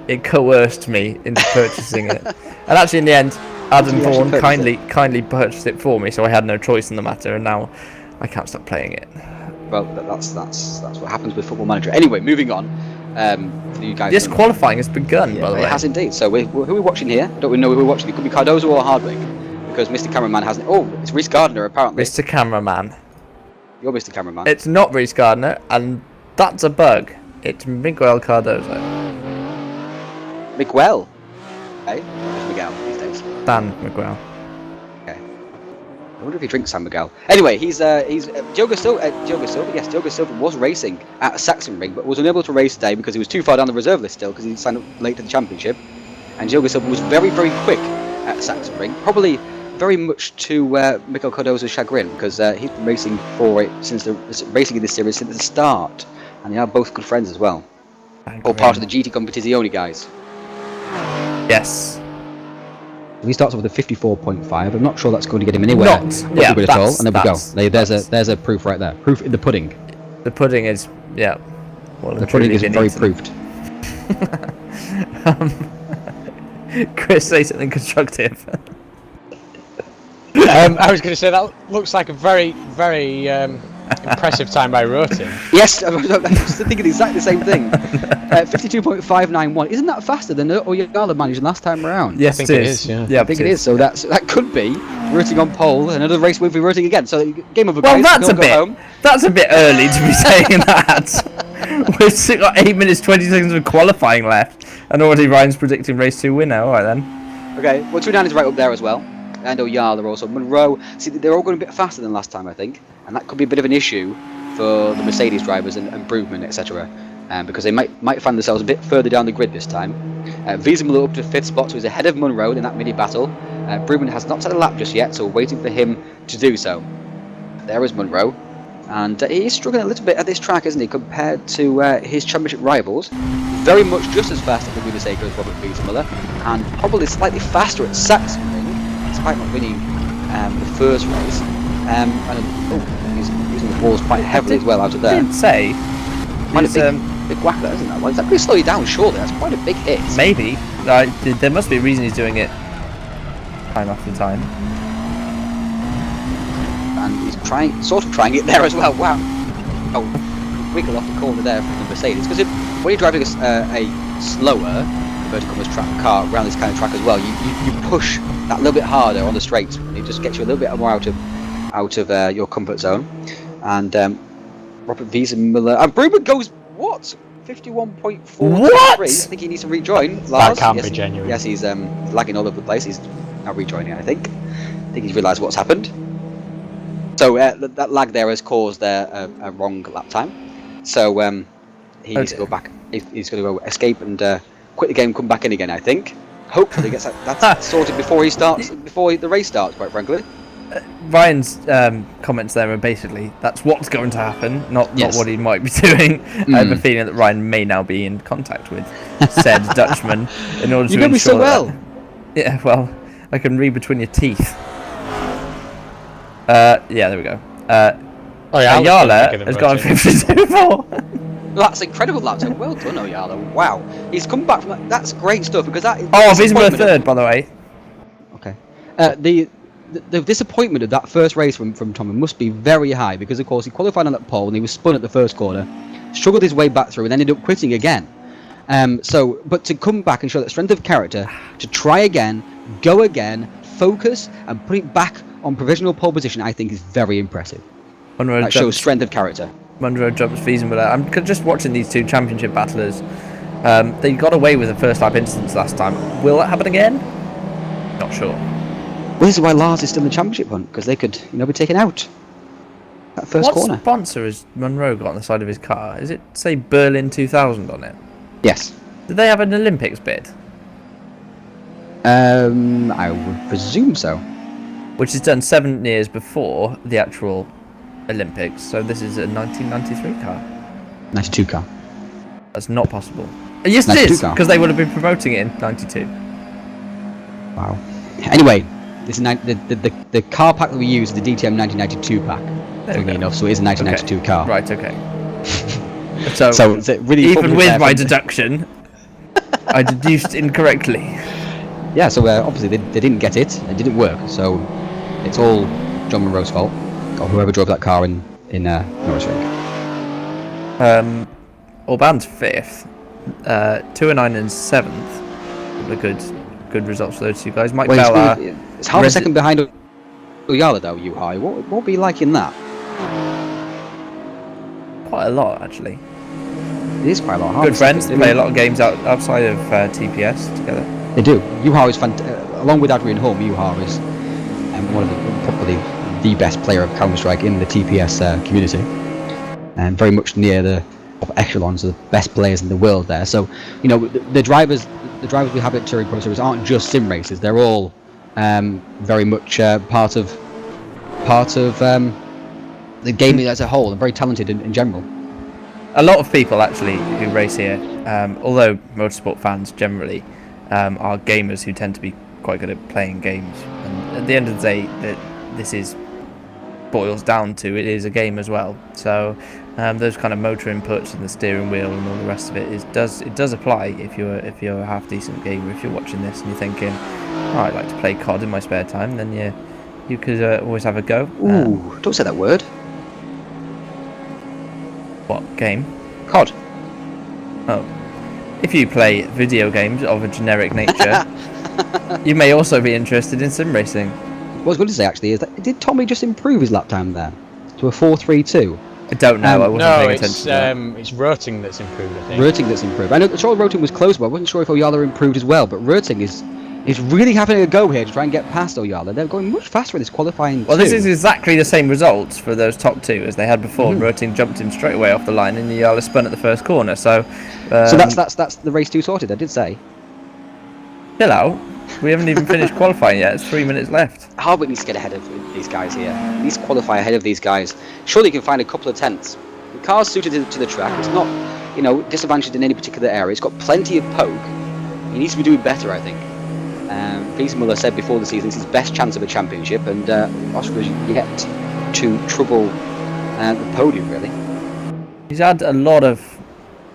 it coerced me into purchasing it. And actually, in the end, Adam Vaughan kindly purchased it for me, so I had no choice in the matter, and now I can't stop playing it. Well, that's what happens with Football Manager. Anyway, moving on. For you guys, this qualifying has begun, by the way. It has indeed. So who are we watching here? Don't we know who we're watching? It could be Cardozo or Hardwick, because Mr. Cameraman hasn't. Oh, it's Reece Gardner apparently. Mr. Cameraman. You're Mr. Cameraman. It's not Reece Gardner, and that's a bug. It's Miguel Cardozo. Miguel. Hey, it's Miguel these days. Dan Miguel. I wonder if he drinks San Miguel. Anyway, he's Diogo Silva. Yes, Diogo Silva was racing at Sachsenring, but was unable to race today because he was too far down the reserve list still, because he signed up late to the championship. And Diogo Silva was very, very quick at Sachsenring, probably very much to Miguel Cardozo's chagrin, because he's been racing for it racing in this series since the start, and they are both good friends as well. All part of the GT Competizione guys. Yes. He starts off with a 54.5. I'm not sure that's going to get him anywhere. Good at all. And there we go. There's a proof right there. Proof in the pudding. The pudding is well. The pudding is very proofed. Chris, say something constructive. I was going to say that looks like a very, very Impressive time by Rotin. Yes, I was thinking exactly the same thing. 52.591. Isn't that faster than Oyala managed last time around? Yes, I think it is, yeah. I think it is. So that could be Rooting on pole, another race win for Rooting again. So game over, Well, guys. that's Go home. that's a bit early to be saying that. We've still got 8 minutes 20 seconds of qualifying left, and already Ryan's predicting race 2 winner. All right then. Okay, well, 29 is right up there as well. And Oyala also. Monroe. See, they're all going a bit faster than last time, I think, and that could be a bit of an issue for the Mercedes drivers and Brugman, etc. Because they might find themselves a bit further down the grid this time. Wiesenmüller up to 5th spot, so he's ahead of Monroe in that mini battle. Brugman has not had a lap just yet, so we're waiting for him to do so. There is Monroe, and he's struggling a little bit at this track, isn't he, compared to his championship rivals. Very much just as fast at the Wiedersega as Robert Wiesenmüller, and probably slightly faster at Sachsenring, despite not winning the first race. He's using the balls quite heavily as well out of there. I didn't say. Quite a big whack there, isn't that? Well, that could slow you down, surely. That's quite a big hit. Maybe. There must be a reason he's doing it time after time. And he's sort of trying it there as well. Wow. Oh, wiggle off the corner there from the Mercedes. Because when you're driving a slower inverted commas car around this kind of track as well, you push that little bit harder on the straights, and it just gets you a little bit more out of your comfort zone. And Robert Wiesenmüller and Brugman goes what? 51.4. What? I think he needs to rejoin. That Lars, can't yes, be genuine. Yes, he's lagging all over the place. He's now rejoining, I think. I think he's realised what's happened. So that lag there has caused a wrong lap time. So he needs to go back. He's going to go escape and quit the game, come back in again, I think. Hopefully he gets that sorted before the race starts, quite frankly. Ryan's comments there are basically that's what's going to happen, not what he might be doing. I have a feeling that Ryan may now be in contact with said Dutchman in order to You know me so well. Yeah, well, I can read between your teeth. Yeah, there we go. Oyala has gone 52.4. That's incredible lap time. Well done, Oyala. Wow, he's come back from that. That's great stuff because that. Wiesenmüller third, by the way. Okay. The disappointment of that first race from Tommy must be very high because, of course, he qualified on that pole and he was spun at the first corner, struggled his way back through, and ended up quitting again. But to come back and show that strength of character, to try again, go again, focus, and put it back on provisional pole position, I think is very impressive. That shows strength of character. Monroe jumps Wiesenmüller. I'm just watching these two championship battlers. They got away with a first lap instance last time. Will that happen again? Not sure. Well, this is why Lars is still in the championship hunt, because they could, be taken out. That first corner. What sponsor has Monroe got on the side of his car? Is it, say, Berlin 2000 on it? Yes. Did they have an Olympics bid? I would presume so. Which is done 7 years before the actual Olympics, so this is a 1993 car. 92 car. That's not possible. Yes, it is, because they would have been promoting it in 92. Wow. Anyway, this is the car pack that we use is the DTM 1992 pack. Funnily enough, so it is a 1992 car. Right. Okay. So it's really even with my deduction, I deduced incorrectly. Yeah. So obviously they didn't get it. It didn't work. So it's all John Monroe's fault, or whoever drove that car in Norisring. Orban's 5th, 209 and 7th. Good results for those two guys. Mike Bell. It's half a second behind Oyala though. What would be like in that? Quite a lot, actually. It is quite a lot. Good friends. They play a lot of games outside of TPS together. They do. Juha is along with Adrian Holm. Juha is one of probably the best player of Counter-Strike in the TPS community, and very much near the top echelons of the best players in the world there. So, the drivers we have at Touring Pro Series aren't just sim races. They're all very much part of the game as a whole, and very talented in general. A lot of people actually who race here, although motorsport fans generally are gamers who tend to be quite good at playing games. And at the end of the day, this boils down to it is a game as well. So those kind of motor inputs and the steering wheel and all the rest of it does apply if you're a half decent gamer. If you're watching this and you're thinking, oh, I'd like to play COD in my spare time, then you could always have a go. Ooh, don't say that word. What game? COD. Oh. If you play video games of a generic nature, you may also be interested in sim racing. What I was going to say actually is that did Tommy just improve his lap time there to a 4:32? I don't know. I wasn't paying attention it's to that. it's Roting that's improved, I think. Roting that's improved. I know sure Roting was close, but I wasn't sure if Oyala improved as well. But Roting is really having a go here to try and get past Oyala. They're going much faster in this qualifying. Well, this is exactly the same results for those top two as they had before. Mhm. Roting jumped him straight away off the line, and Oyala spun at the first corner. So that's the race 2 sorted. I did say. Chill out. We haven't even finished qualifying yet. It's 3 minutes left. Harvick needs to get ahead of these guys here. He needs to qualify ahead of these guys. Surely he can find a couple of tenths. The car's suited to the track. It's not, disadvantaged in any particular area. It's got plenty of poke. He needs to be doing better, I think. Muller said before the season it's his best chance of a championship, and Oscar is yet to trouble the podium, really. He's had a lot of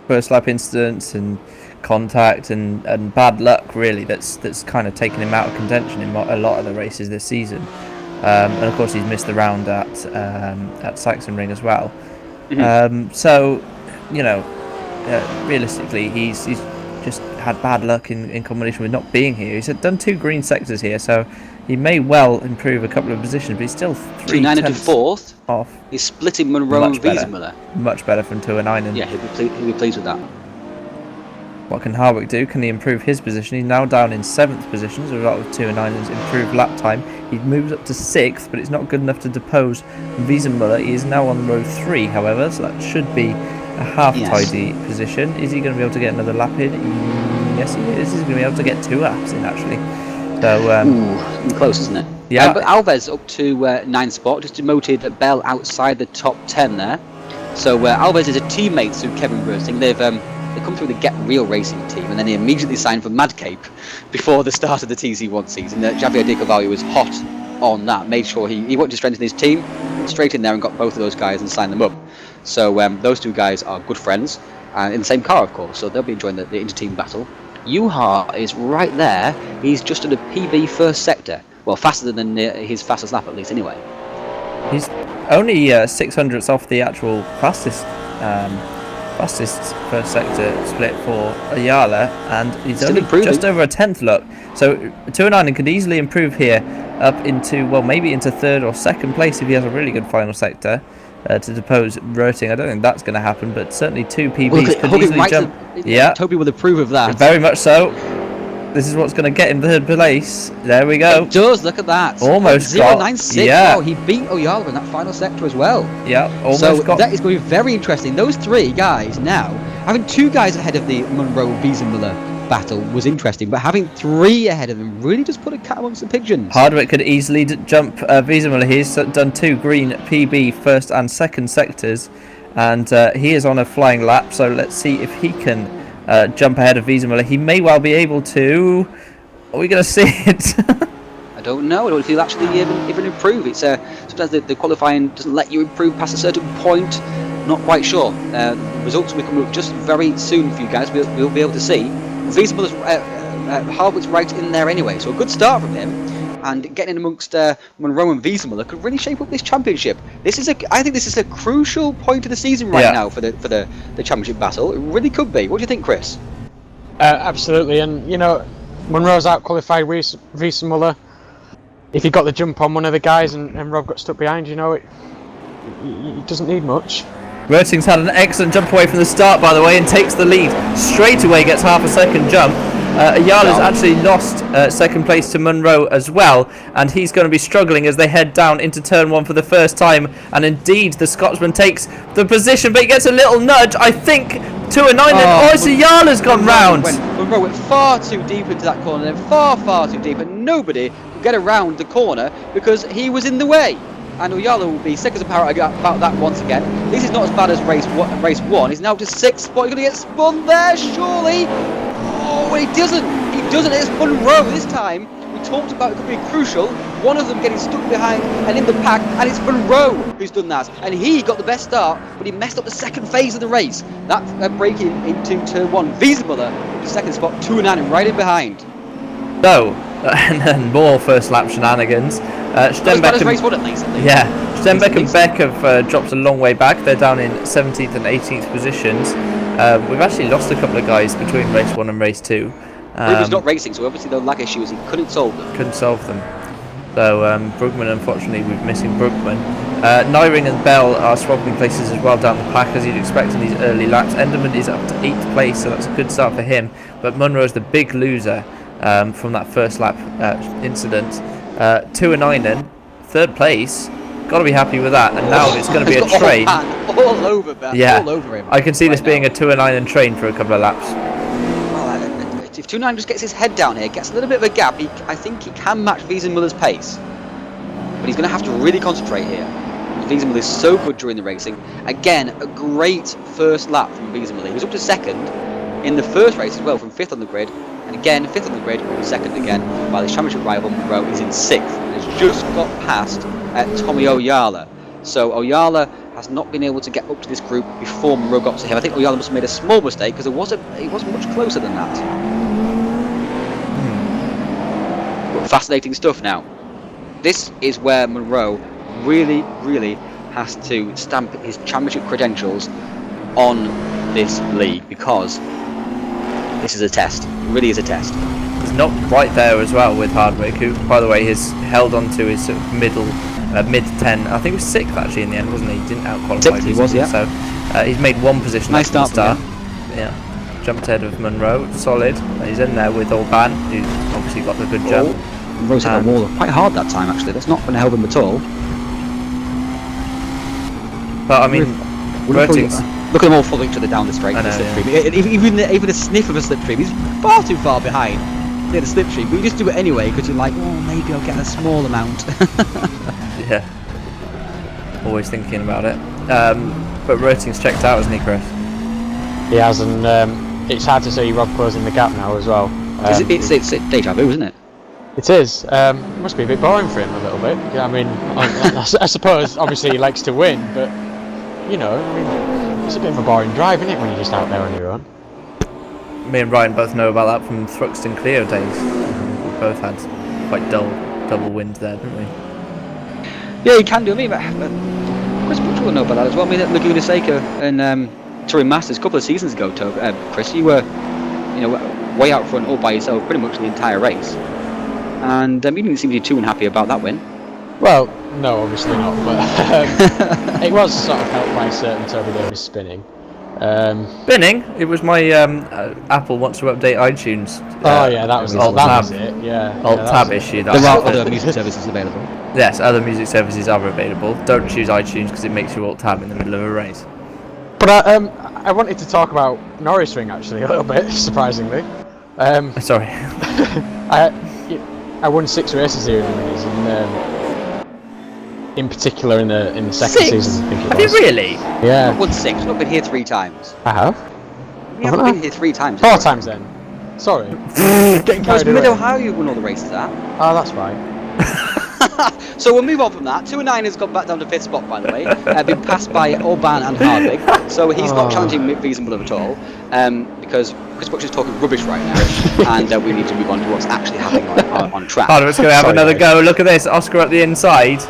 first lap incidents and contact and bad luck, really, that's kind of taken him out of contention in a lot of the races this season. And of course he's missed the round at Sachsenring as well. Mm-hmm. So, realistically, he's just had bad luck in combination with not being here. He's done 2 green sectors here, so he may well improve a couple of positions, but he's still 2-9 into 4th off. He's splitting Monroe and Wiesenmuller. Much better from 2-9. Yeah, he'll be pleased with that. What can Harwick do? Can he improve his position? He's now down in 7th position as a result of 2-9 and improved lap time. He moves up to 6th, but it's not good enough to depose Wiesenmuller. He is now on row 3, however, so that should be a half-tidy position. Is he going to be able to get another lap in? Yes, he is. He's going to be able to get 2 laps in, actually. So, close, isn't it? Yeah. But Alves up to 9th spot, just demoted Bell outside the top 10 there. So Alves is a teammate to Kevin Roting. They come through the Get Real Racing team, and then he immediately signed for Madcape before the start of the TC1 season. Javier De Carvalho was hot on that, made sure he wanted to strengthen his team, straight in there and got both of those guys and signed them up. So those 2 guys are good friends, in the same car, of course, so they'll be enjoying the inter-team battle. Juha is right there. He's just at a PB first sector. Well, faster than his fastest lap, at least, anyway. He's only 600ths off the actual fastest first sector split for Ayala, and he's Still only improving. just over a 10th look. So 2-9 and could easily improve here up into, well, maybe into 3rd or 2nd place if he has a really good final sector to depose Roting. I don't think that's going to happen, but certainly 2 PBs could easily jump. Toby will approve of that. Very much so. This is what's going to get him 3rd place. There we go. It does, look at that. Almost 0.096. yeah. Wow, he beat Oyala in that final sector as well. Yeah, almost so got. that is going to be very interesting. Those 3 guys now, having 2 guys ahead of the Monroe-Wiesenmuller battle was interesting, but having 3 ahead of them really just put a cat amongst the pigeons. Hardwick could easily jump Wiesenmuller. He's done 2 green PB first and second sectors, and he is on a flying lap, so let's see if he can jump ahead of Wiesenmuller. He may well be able to. Are we going to see it? I don't know. I don't know if he'll actually even improve. It's sometimes the qualifying doesn't let you improve past a certain point. Not quite sure. Results will come up just very soon for you guys. We'll be able to see. Wiesenmuller's Harwick's right in there anyway, so a good start from him. And getting in amongst Monroe and Wiesenmuller could really shape up this championship. I think this is a crucial point of the season right now for the championship battle. It really could be. What do you think, Chris? Absolutely, and Monroe's out qualified Wiesenmuller. If he got the jump on one of the guys and Rob got stuck behind, it doesn't need much. Roting's had an excellent jump away from the start, by the way, and takes the lead straight away, gets half a second jump. Ayala's actually lost 2nd place to Monroe as well, and he's going to be struggling as they head down into turn 1 for the first time. And indeed, the Scotsman takes the position, but he gets a little nudge, I think, 2-9. It's Ayala's gone round. Monroe went far too deep into that corner, then far too deep, and nobody could get around the corner because he was in the way. And Oyala will be sick as a parrot about that once again. This is not as bad as race 1. He's now to 6th spot. He's going to get spun there, surely. Oh, he doesn't. It's Monroe this time. We talked about it could be crucial. One of them getting stuck behind and in the pack, and it's Monroe who's done that. And he got the best start, but he messed up the 2nd phase of the race. That breaking into turn 1. Wiesenmuller, the 2nd spot, 2-9 right in behind. So, and more first lap shenanigans. Not as bad Stenbeck as race and, 1 at least. yeah, Stenbeck and Least. Beck have dropped a long way back. They're down in 17th and 18th positions. We've actually lost a couple of guys between race 1 and race 2. Ruben's not racing, so obviously the lag issues, he couldn't solve them. Couldn't solve them. So Brugman, unfortunately, we're missing Brugman. Norisring and Bell are swapping places as well down the pack, as you'd expect in these early laps. Enderman is up to 8th place, so that's a good start for him. But Munro's the big loser from that first lap incident. Tuinainen, 3rd place. Got to be happy with that. And now it's going to be a train. All over Bell. Yeah, all over him. I can see this now. being a Tuinainen train for a couple of laps. Well, if 2-9 just gets his head down here, gets a little bit of a gap, I think he can match Wiesenmuller's pace. But he's going to have to really concentrate here. Wiesenmuller is so good during the racing. Again, a great first lap from Wiesenmuller. He was up to 2nd in the first race as well, from 5th on the grid. And again, 5th on the grid, 2nd again, while his championship rival Monroe is in 6th. And has just got past Tommy Oyala. So Oyala has not been able to get up to this group before Monroe got to him. I think Oyala must have made a small mistake because he wasn't much closer than that. But fascinating stuff now. This is where Monroe really, really has to stamp his championship credentials on this league, because this is a test. It really is a test. He's not right there as well with Hardwick, who, by the way, has held on to his sort of mid-10. I think it was 6th actually in the end, wasn't he? He didn't out-qualify. 6th he was, yeah. So he's made 1 position. Nice start from the start. Yeah, jumped ahead of Monroe. Solid. He's in there with Orban, who's obviously got the good jump. Monroe's hit the wall quite hard that time, actually. That's not going to help him at all. But I mean, Röting's... Look at them all following each other down the straight. I know, Even a sniff of a slipstream, he's far too far behind near the slipstream. But you just do it anyway because you're like, oh, maybe I'll get a small amount. Yeah. Always thinking about it. But Röting's checked out, hasn't he, Chris? He has, and it's hard to see Rob closing the gap now as well. It's deja vu, isn't it? It is. It must be a bit boring for him a little bit. Yeah, I mean, I suppose obviously he likes to win, but you know, I mean, it's a bit of a boring drive, isn't it, when you're just out there on your own? Me and Ryan both know about that from Thruxton Clio days. We both had quite dull double wins there, didn't we? Yeah, you can do. I mean, Chris Butcher will know about that as well. I mean, at Laguna Seca and Touring Masters a couple of seasons ago, Chris, you were, way out front all by yourself pretty much the entire race. And you didn't seem to be too unhappy about that win. Well, no, obviously not, but it was sort of helped by a certain Toby Davis spinning. Spinning? It was my Apple wants to update iTunes. Oh yeah, that was it. Yeah, Alt-tab issue. There are other music services available. Yes, other music services are available. Don't choose iTunes because it makes you Alt-tab in the middle of a race. But I wanted to talk about Norisring actually a little bit, surprisingly. Sorry. I won 6 races here in the minis, and in particular in the second 6? season. I think it Have was. you really? Yeah. I've won 6. I've not been here 3 times. I have. We haven't been here 3 times. 4 times then. Sorry. Getting That was carried away. Mid-Ohio you won all the races at. Oh, that's right. So we'll move on from that. 2-9 has got back down to 5th spot, by the way. Been passed by Orban and Hardwick. So he's not challenging Wiesenmuller at all. Because Chris Butcher's talking rubbish right now. And we need to move on to what's actually happening on track. Hardwick's going to have another guys. go. Look at this. Oscar at the inside.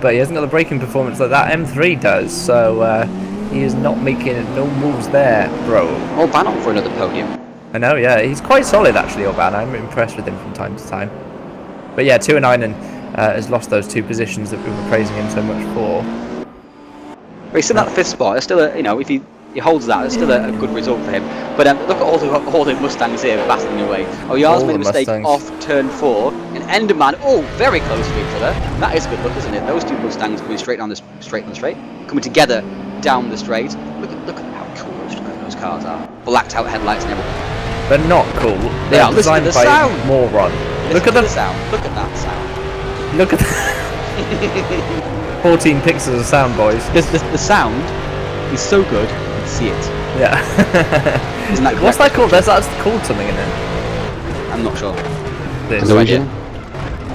But he hasn't got the braking performance like that M3 does. So he is not making no moves there, bro. Orban on for another podium. I know, yeah. He's quite solid, actually, Orban. I'm impressed with him from time to time. But yeah, Tuinainen has lost those 2 positions that we were praising him so much for. But he's still at the 5th spot. It's still if he holds that, it's still a good result for him. But look at all the Mustangs here battling away. Yara's made a mistake off turn 4, and Enderman, very close to each other. That is good luck, isn't it? Those 2 Mustangs coming straight down the straight, coming together down the straight. Look at how cool those cars are. Blacked out headlights and everything. They're not cool. They are. Listen to designed the by sound. moron. Look at the sound. Look at that sound. Look at 14 pixels of sound, boys. The sound is so good, you can see it. Yeah. Isn't that correct? What's that called? That's called something in it. I'm not sure. This. No idea.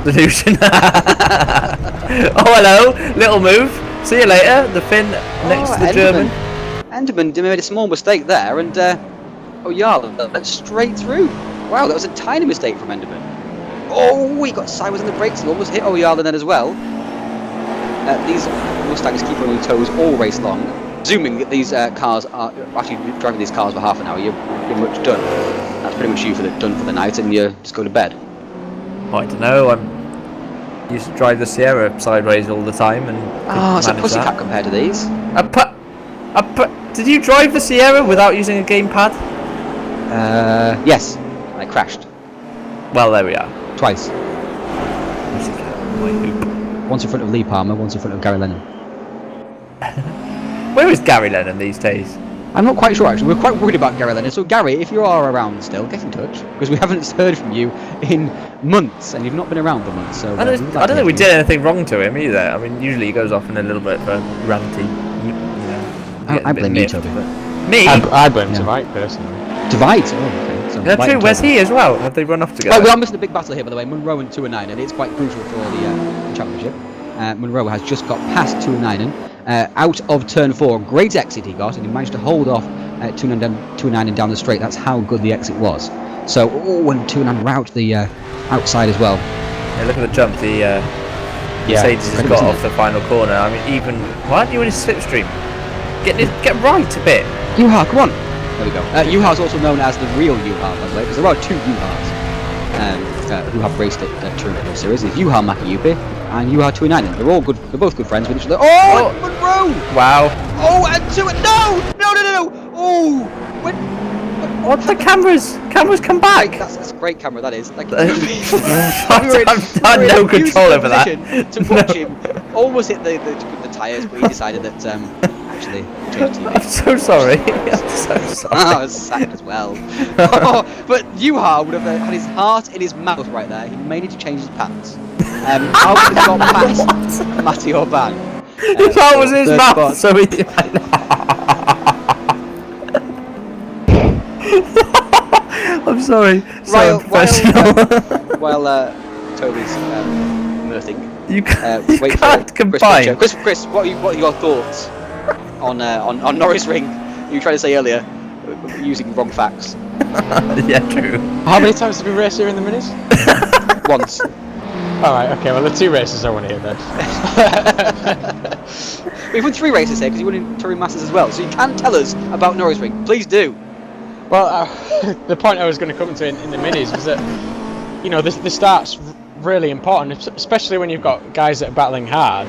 Delusion. Oh, hello. Little move. See you later. The Finn next to the German. Enderman made a small mistake there, and Oyala went straight through. Wow, that was a tiny mistake from Enderman. Oh, he got sideways on the brakes. He almost hit O'Yarden then as well. These Mustangs keep on their toes all race long. Assuming that these cars are actually driving these cars for half an hour, you're pretty much done. That's pretty much you done for the night, and you just go to bed. I don't know. I used to drive the Sierra sideways all the time, and It's a pussycat compared to these. Did you drive the Sierra without using a gamepad? Yes, I crashed Well, there we are. twice. Pussycat. Once in front of Lee Palmer, once in front of Gary Lennon. Where is Gary Lennon these days? I'm not quite sure actually. We're quite worried about Gary Lennon. So Gary, if you are around still, get in touch because we haven't heard from you in months, and you've not been around for months. So I don't think we did anything wrong to him either. I mean, usually he goes off in a little bit of a ranty, I blame you, Toby. Me? I blame Divide personally. Divide. Oh, okay. So That's true. Where's he as well? Have they run off together? Well, we are missing a big battle here, by the way. Munro and 209, and it's quite crucial for the championship. Munro has just got past 209 out of turn 4. Great exit he got, and he managed to hold off 209 down the straight. That's how good the exit was. So, and 209 route the outside as well. Yeah, look at the jump. The Mercedes has got off the final corner. I mean, even why aren't you in his slipstream? Get right a bit. Yuha, come on. There we go. Yuha is also known as the real Yuha, by the way, because there are two Yuhas who have raced at Touring Series. There's Yuha Makiyupi and Yuha 209. They're all good. They're both good friends with each other. Oh, Munro! Wow. Oh, and no! Oh, What the cameras? Cameras come back. That's a great camera. That is. Like, I've no control over that. To watch him almost hit the tyres, but he decided that actually change TV. I'm so sorry. I'm so sorry. I was sacked as well. But Yuha would have had his heart in his mouth right there. He may need to change his pants. How could he got past Matty Orban? His heart was in his mouth, so he... I'm sorry. So While Toby's mirthing, you can't Chris, combine. Chris, what are your thoughts on Norisring? You were trying to say earlier, using wrong facts. Yeah, true. How many times have we raced here in the minis? Once. Alright, okay, well the 2 races I want to hear then. We've won 3 races here because you won in Touring Masters as well, so you can tell us about Norisring. Please do. Well, the point I was going to come to in the minis was that, the start's really important, especially when you've got guys that are battling hard.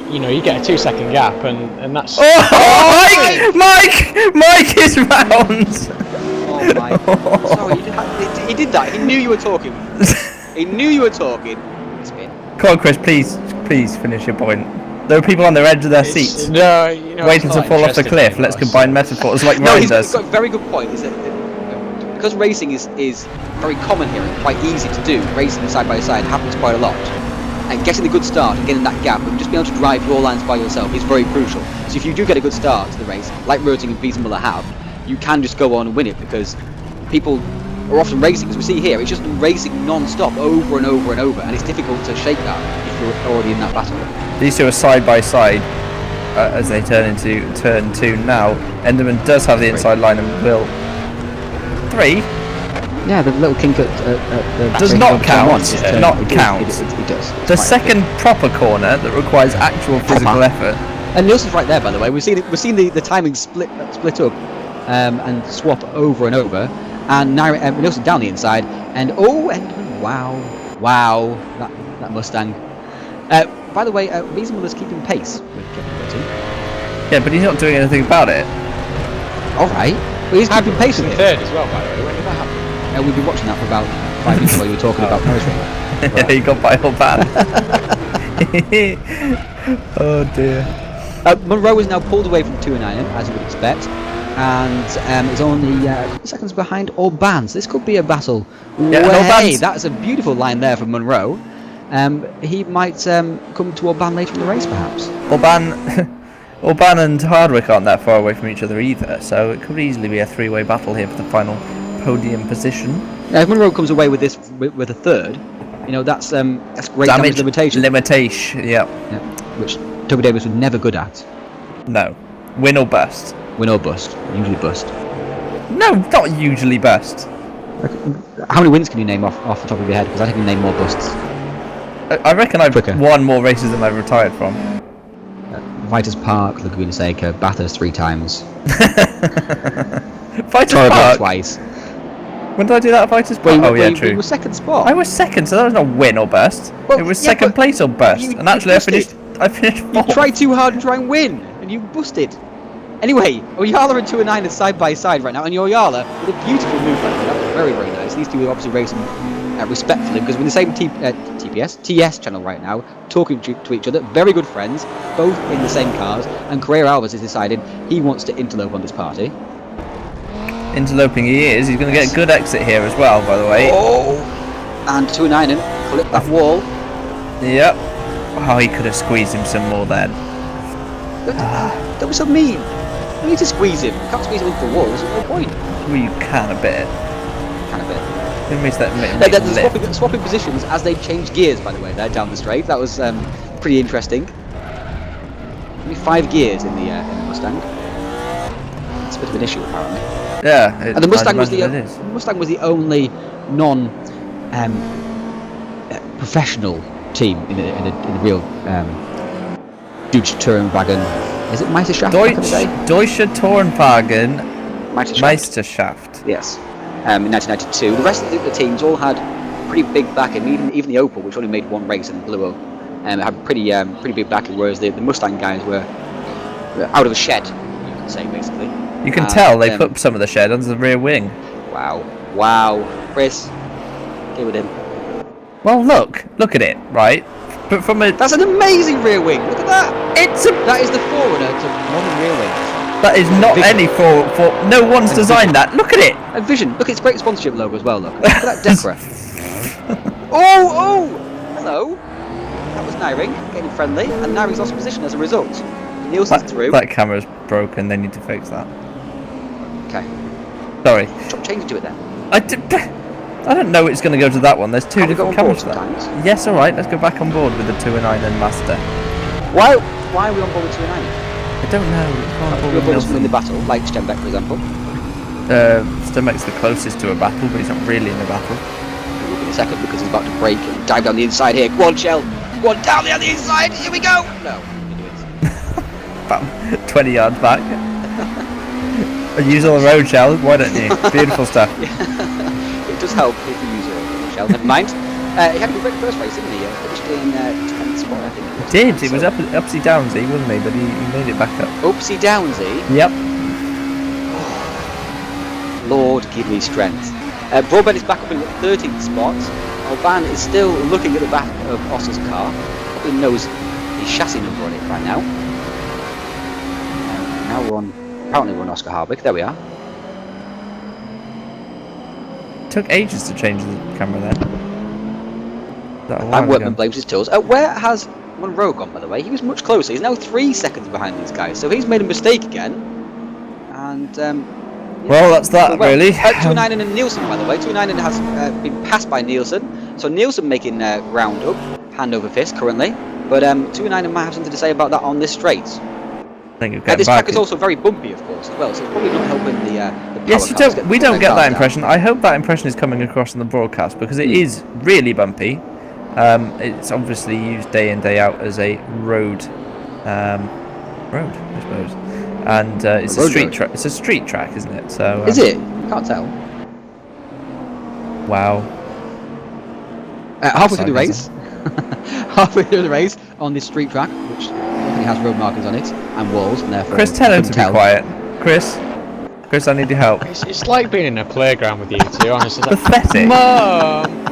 You get a 2-second gap, and that's... Oh, Mike is round! Oh my... Sorry, he did that. He knew you were talking. He knew you were talking. Spin. Come on, Chris, please finish your point. There are people on the edge of their seats, waiting to fall off the cliff. Let's combine metaphors like Ryan does. He's got a very good point. Is that because racing is very common here and quite easy to do. Racing side by side happens quite a lot, and getting a good start and getting that gap and just being able to drive your lines by yourself is very crucial. So if you do get a good start to the race, like Rosing and Wiesenmuller have, you can just go on and win it because people are often racing, as we see here. It's just racing non-stop over and over and over, and it's difficult to shake that if you're already in that battle. These two are side by side as they turn into turn 2 now. Enderman does have the inside line and will 3. Yeah, the little kink at the does not count. It does. The second proper corner that requires actual physical effort. And Nielsen's right there, by the way. We've seen the timing split up and swap over and over. And Nielsen down the inside, and Enderman, wow, that Mustang. By the way, Wiesenmuller's keeping pace with Kevin Burton. Yeah, but he's not doing anything about it. All right, but he's keeping pace with it. Third as well, by the way. When did that happen? We've been watching that for about 5 minutes while you were talking about Norisring. Yeah, he got by Orban. Oh dear. Munro is now pulled away from 209, as you would expect. And is only a couple of seconds behind Orban. So this could be a battle. Hey, that's a beautiful line there from Munro. He might come to Orban later in the race, perhaps. Orban and Hardwick aren't that far away from each other either, so it could easily be a 3-way battle here for the final podium position. Now, if Munro comes away with this with a third, that's great damage limitation. Yeah. Which Toby Davis was never good at. No, win or bust. Win or bust. Usually bust. No, not usually bust. How many wins can you name off the top of your head? Because I can name more busts. I reckon I've Quicker. won more races than I've retired from. Vitus Park, Laguna Seca, Bathurst 3 times. Vitus Torrebonne Park? twice. When did I do that at Vitus Park? Well, Oh yeah, you true. were second spot. I was second, so that was not win or bust. Well, it was yeah, second but place or bust. you And actually, I busted. finished You fourth. tried too hard to try and win, and you busted. Anyway, Oyala and 2 and 9 are side by side right now, and Oyala with a beautiful move by the way. That was very, very nice. These two are obviously racing respectfully because we're in the same TS channel right now, talking to each other. Very good friends, both in the same cars, and Carrera Alves has decided he wants to interlope on this party. Interloping he is. He's going to get a good exit here as well, by the way. Oh! And 2 and 9 and clip that wall. Yep. Oh, he could have squeezed him some more then. Don't be so mean. You need to squeeze him. You can't squeeze him into the wall. There's no point. Well, you can a bit. Kind of bit. It makes that They're swapping positions as they change gears, by the way, there down the straight. That was pretty interesting. Only 5 gears in the Mustang. It's a bit of an issue, apparently. Yeah. And the Mustang was the only professional team in the real Deutsche Tourenwagen. Is it Meisterschaft? Deutsche Tourenwagen Meisterschaft. Yes. In 1992, the rest of the teams all had pretty big backing. Even the Opel, which only made 1 race and blew up, had pretty big backing. Whereas the Mustang guys were out of a shed, you can say, basically. You can tell they put some of the shed under the rear wing. Wow, Chris, get with him. Well, look at it, right? But that's an amazing rear wing. Look at that. That is the forerunner to modern rear wings. That is not any for no one's designed that. Look at it. And Vision. Look, it's a great sponsorship logo as well. Look at that Decra. Oh, hello. That was Norisring getting friendly, and Norisring's lost position as a result. Nielsen's through. That camera's broken. They need to fix that. Okay. Sorry. Stop changing to it then. I don't know it's going to go to that one. There's 2 different cameras for sometimes. that. Yes, all right. Let's go back on board with the 2 and 9 and Master. Why are we on board with 2 and 9? I don't know. We're both in the battle, like Stenbeck, for example. Stenbeck's the closest to a battle, but he's not really in a battle. We'll be in a second because he's about to break and dive down the inside here. Go on, Shell. Go on, down the other inside. Here we go. No. About 20 yards back. Use all the road, Shell. Why don't you? Beautiful stuff. It does help if you use it, Shell. Never mind. He had a great first race, didn't he? Finished in 10th spot, I think. It was upsy downsy, wasn't he? But he made it back up. Upsy downsy? Yep. Oh, Lord, give me strength. Broadbent is back up in the 13th spot. Alban is still looking at the back of Oscar's car. Probably knows his chassis number on it right now. Now apparently we're on Oscar Harwick. There we are. Took ages to change the camera then. And Workman blames his tools. Where has Monroe gone, by the way? He was much closer. He's now 3 seconds behind these guys. So he's made a mistake again. And well, that's that really. 2-9 and Nielsen, by the way. 2-9 has been passed by Nielsen. So Nielsen making ground up, hand over fist currently. But 2-9 might have something to say about that on this straight. This track is also very bumpy, of course, as well. So it's probably not helping the power yes, cars we don't get that impression. Down. I hope that impression is coming across on the broadcast because it is really bumpy. It's obviously used day in day out as a road, I suppose, and it's a street track. It's a street track, isn't it? So is it? Can't tell. Wow. Halfway through the race, halfway through the race on this street track, which I think has road markings on it and walls, and therefore. Chris, tell him to be quiet. Chris, I need your help. It's like being in a playground with you two, honestly. Like, pathetic. Mum,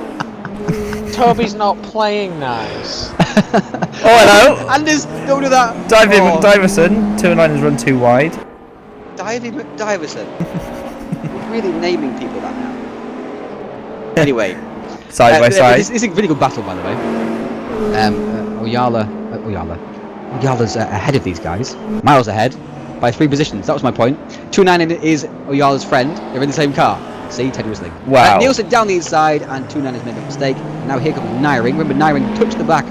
Toby's not playing nice. Oh, hello. Anders, don't do that. Diving McDiverson. 2 and 9 has run too wide. Diving McDiverson. We're really naming people that now. Anyway. Side by side. This is a really good battle, by the way. Oyala's ahead of these guys. Miles ahead by 3 positions. That was my point. 2-9 is Oyala's friend. They're in the same car. See, Teddy Whistling. Wow. Nielsen down the inside, and 2-9 has made a mistake. Now here comes Norisring. Remember, Norisring touched the back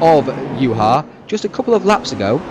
of Juha just a couple of laps ago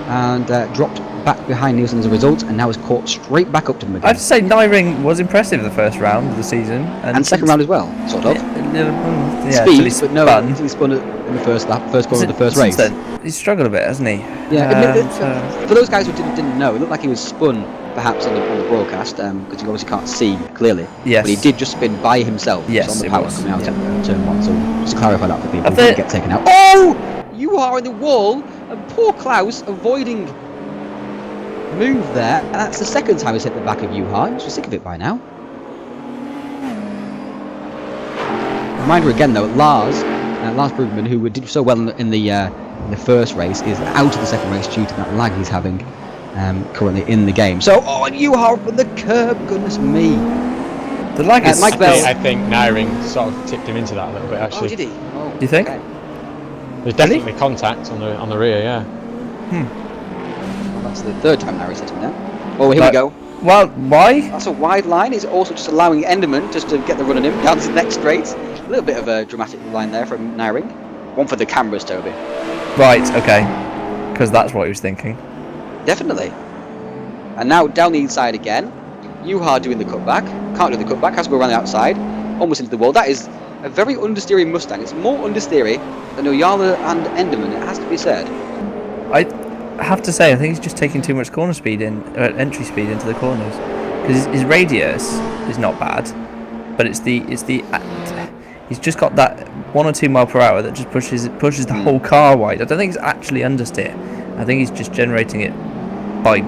and dropped back behind Nielsen as a result, and now has caught straight back up to him I again. have to say, Norisring was impressive the first round of the season. And second round as well, sort of. Yeah, Speed, until but no, until he spun in the first lap, first corner of the first race. Then, he's struggled a bit, hasn't he? Yeah, for those guys who didn't know, it looked like he was spun perhaps on the broadcast, because you obviously can't see clearly. Yes. But he did just spin by himself. Yes, on the power coming out of turn 1. So just to clarify that for people who didn't get taken out. Oh! You are in the wall, and poor Klaus avoiding move there. And that's the second time he's hit the back of Juha. He's sick of it by now. Reminder again though, Lars Brugman, who did so well in the first race, is out of the second race due to that lag he's having currently in the game. So, and Juha up on the curb, goodness me. The lag is... Mike Bell. I think Norisring sort of tipped him into that a little bit, actually. Oh, did he? Oh, do you think? Okay. There's definitely contact on the rear, yeah. Well, that's the third time Larry's hit him now. Oh, here we go. Well, why? That's a wide line. He's also just allowing Enderman just to get the run on him down to the next straight. A little bit of a dramatic line there from Norisring. One for the cameras, Toby. Right, okay. Because that's what he was thinking. Definitely. And now down the inside again. Juha doing the cutback. Can't do the cutback. Has to go around the outside. Almost into the wall. That is a very understeery Mustang. It's more understeery than Oyala and Enderman, it has to be said. I have to say, I think he's just taking too much corner speed entry speed into the corners. Because his radius is not bad, but it's the he's just got that 1 or 2 mile per hour that just pushes the whole car wide. I don't think it's actually understeer. I think he's just generating it by,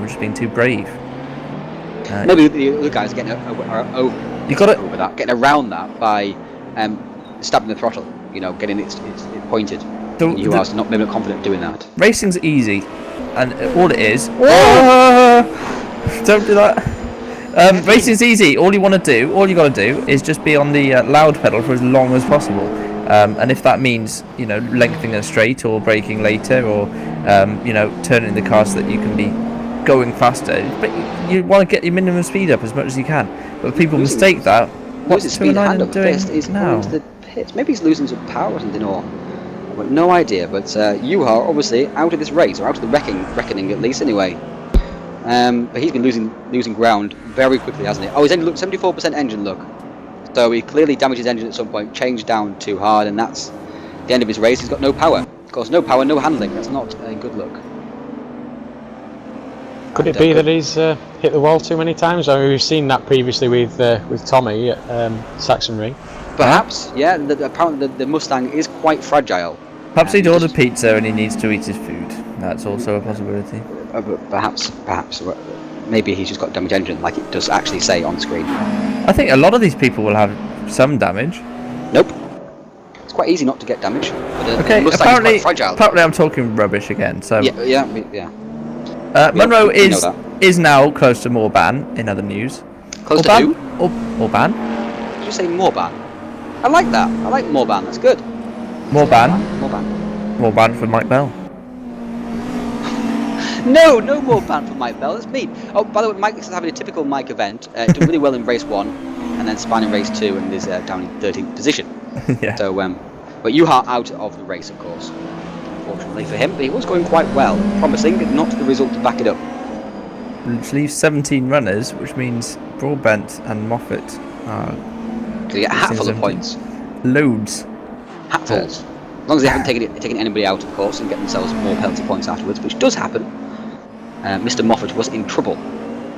just being too brave. Maybe the other guys are getting over that, getting around that by stabbing the throttle. Getting it pointed. You are maybe not confident doing that. Racing's easy, and all it is. Don't do that. Racing's easy. All you got to do is just be on the loud pedal for as long as possible. And if that means lengthening a straight or braking later or turning the car so that you can be going faster, but you want to get your minimum speed up as much as you can. But people mistake that. What's speed hand up doing is now? into the pits. Maybe he's losing some power or something, or I've got no idea. But Juha obviously out of this race, or out of the reckoning at least anyway. But he's been losing ground very quickly, hasn't he? Oh, his engine look, 74% engine look. So he clearly damaged his engine at some point, changed down too hard, and that's the end of his race. He's got no power. Of course, no power, no handling. That's not a good look. Could it be that he's hit the wall too many times? I mean, we've seen that previously with Tommy at Sachsenring. Perhaps, yeah. Apparently, the Mustang is quite fragile. Perhaps he'd ordered pizza and he needs to eat his food. That's also a possibility. Perhaps. Maybe he's just got damaged engine, like it does actually say on screen. I think a lot of these people will have some damage. Nope. It's quite easy not to get damage. But Okay, the Mustang is quite fragile. Apparently I'm talking rubbish again. So Yeah. Monroe is now close to Morban, in other news. Close to who? Morban? Did you say Morban? I like that. I like Morban. That's good. Morban for Mike Bell. No Morban for Mike Bell. That's me. Oh, by the way, Mike is having a typical Mike event. Doing really well in race 1, and then spine in race 2, and is down in 13th position. Yeah. So, but Juha out of the race, of course. Unfortunately for him, but he was going quite well, promising, but not the result to back it up. Which leaves 17 runners, which means Broadbent and Moffat are Going to get a hatful of points. Loads. Hatfuls. As long as they haven't taken anybody out, of course, and get themselves more penalty points afterwards, which does happen. Mr. Moffat was in trouble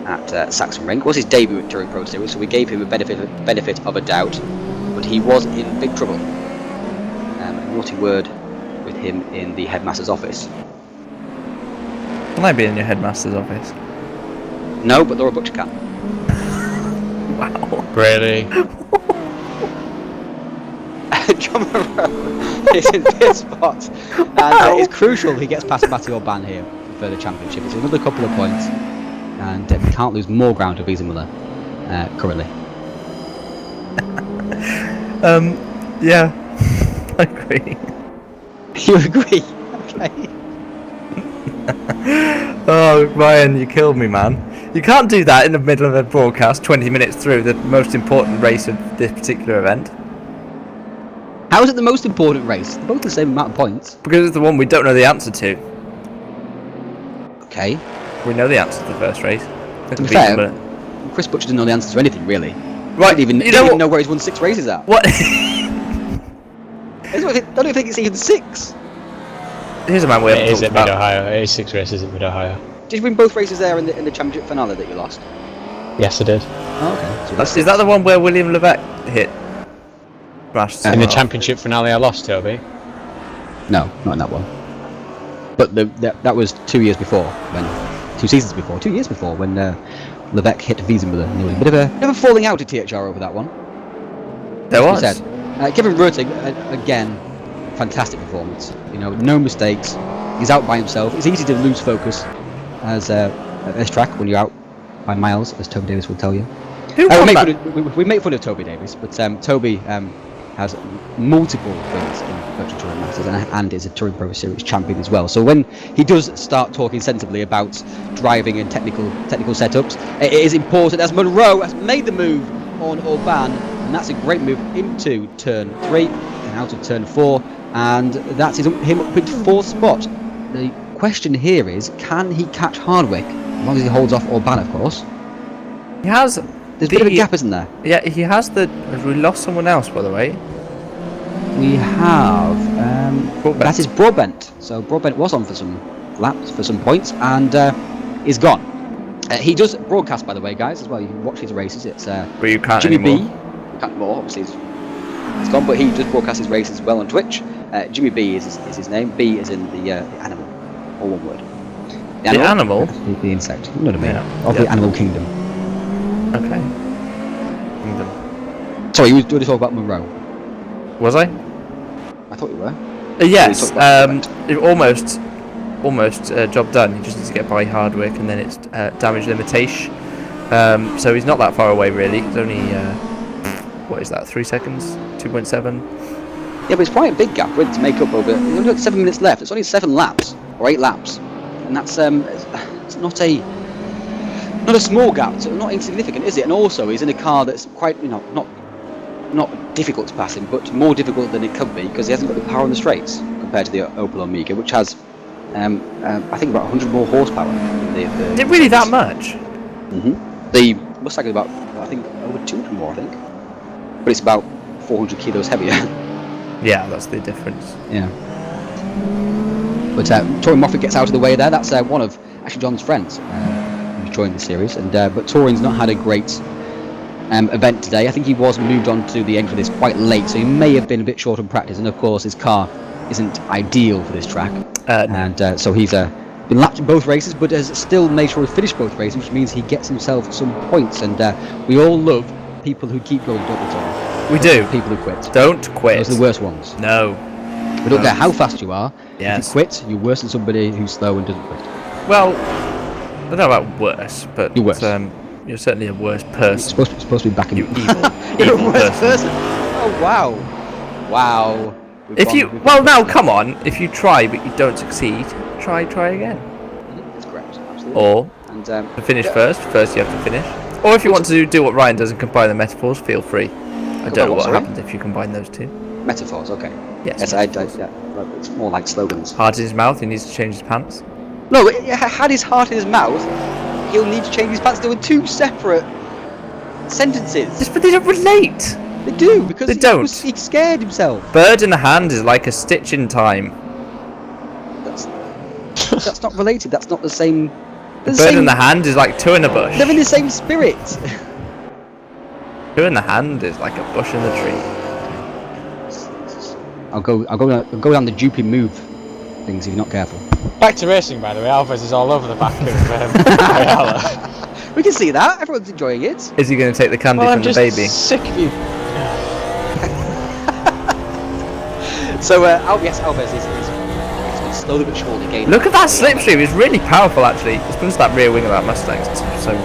at Sachsenring. It was his debut at Touring Pro Series, so we gave him a benefit of a doubt, but he was in big trouble. A naughty word with him in the headmaster's office. Can I be in your headmaster's office? No, but Laura Butcher can. Wow. Really? John Monroe is in pit spot, and it's crucial he gets past Matty Orban here for the championship. It's another couple of points, and we can't lose more ground with Wiesenmuller currently. Yeah, I agree. You agree? Okay. Oh, Ryan, you killed me, man. You can't do that in the middle of a broadcast, 20 minutes through the most important race of this particular event. How is it the most important race? They're both the same amount of points. Because it's the one we don't know the answer to. Okay. We know the answer to the first race. To be fair, Chris Butcher didn't know the answer to anything, really. Right, Didn't even know where he's won 6 races at. What? I don't even think it's even 6. Here's a man we haven't It is talked at about. Mid-Ohio. It is 6 races at Mid-Ohio. Did you win both races there in the championship finale that you lost? Yes, I did. Oh, okay. So that's Is that the one where William Levesque hit? Smashed In someone the off? championship finale, I lost, Toby. No, not in that one. But that was 2 years before, 2 seasons before, 2 years before, when Levesque hit Wiesenmüller. And there was a bit of a falling out at THR over that one. There was. Said. Kevin Rurtig, again, fantastic performance. You know, no mistakes. He's out by himself. It's easy to lose focus as at this track when you're out by miles, as Toby Davis will tell you. We make fun of Toby Davis, but Toby has multiple wins in Virtual Touring Masters and is a Touring Pro Series champion as well. So when he does start talking sensibly about driving and technical setups, it is important, as Monroe has made the move on Orban, and that's a great move into turn 3 and out of turn 4, and that's him up into 4th spot. The question here is, can he catch Hardwick? As long as he holds off Orban, of course. He has. There's a bit of a gap, isn't there? Yeah, he has the. Have we lost someone else, by the way? We have. Broadbent. That is Broadbent. So Broadbent was on for some laps, for some points, and is gone. He does broadcast, by the way, guys, as well. You can watch his races. It's But you can't Jimmy anymore. B. You can't more, obviously. He's gone, but he does broadcast his races as well on Twitch. Jimmy B is his name. B is in the animal, all one word. The animal? The insect. You know what I mean? Yeah. Of the animal kingdom. Okay. Sorry, you were doing to talk about Monroe. Was I? I thought you were. Yes. Yeah, Almost job done. He just needs to get by Hardwick, and then it's damage limitation. So he's not that far away, really. It's only what is that? 3 seconds? 2.7. Yeah, but it's quite a big gap really, to make up over. You've only got 7 minutes left. It's only 7 laps or 8 laps, and that's it's not a small gap. So not insignificant, is it? And also, he's in a car that's quite, not difficult to pass him, but more difficult than it could be because he hasn't got the power on the straights compared to the Opel Omega, which has, I think, about 100 more horsepower. Is it really that much? The Mustang is about, I think, over 200 more, I think, but it's about 400 kilos heavier. Yeah, that's the difference. Yeah. But Torin Moffat gets out of the way there. That's one of actually John's friends who's joined the series. And but Torin's not had a great event today. I think he was moved on to the end of this quite late, so he may have been a bit short on practice. And of course, his car isn't ideal for this track. And so he's been lapped in both races, but has still made sure to finish both races, which means he gets himself some points. And we all love people who keep going, don't we, Tom? We do. People who quit. Don't quit. Those are the worst ones. No. We don't care how fast you are. Yes. If you quit, you're worse than somebody who's slow and doesn't quit. Well, I don't know about worse, but You're worse. You're certainly a worse person. You're supposed to be back in. You evil, You're evil a worse person. Oh wow. Now come on. If you try but you don't succeed, try again. That's correct. Absolutely. Or And to finish first you have to finish. Or if you want to do what Ryan does and combine the metaphors, feel free. I don't know what happens if you combine those two. metaphors. Okay. Yes. Yeah. Well, it's more like slogans. Heart in his mouth. He needs to change his pants. No, had his heart in his mouth, he'll need to change his pants. There were 2 separate sentences. But they don't relate. They do because They he scared himself. Bird in the hand is like a stitch in time. That's not related. That's not the same. Bird in the hand is like 2 in a bush. They're in the same spirit. 2 in the hand is like a bush in the tree. I'll go down the Dupy move things if you're not careful. Back to racing, by the way. Alvarez is all over the back of Ayala. We can see that. Everyone's enjoying it. Is he going to take the candy from the baby? Sick of you. So, Alvarez is slowly but surely gaining. Look at that slipstream. It's really powerful, actually. It's because that rear wing of that Mustang is so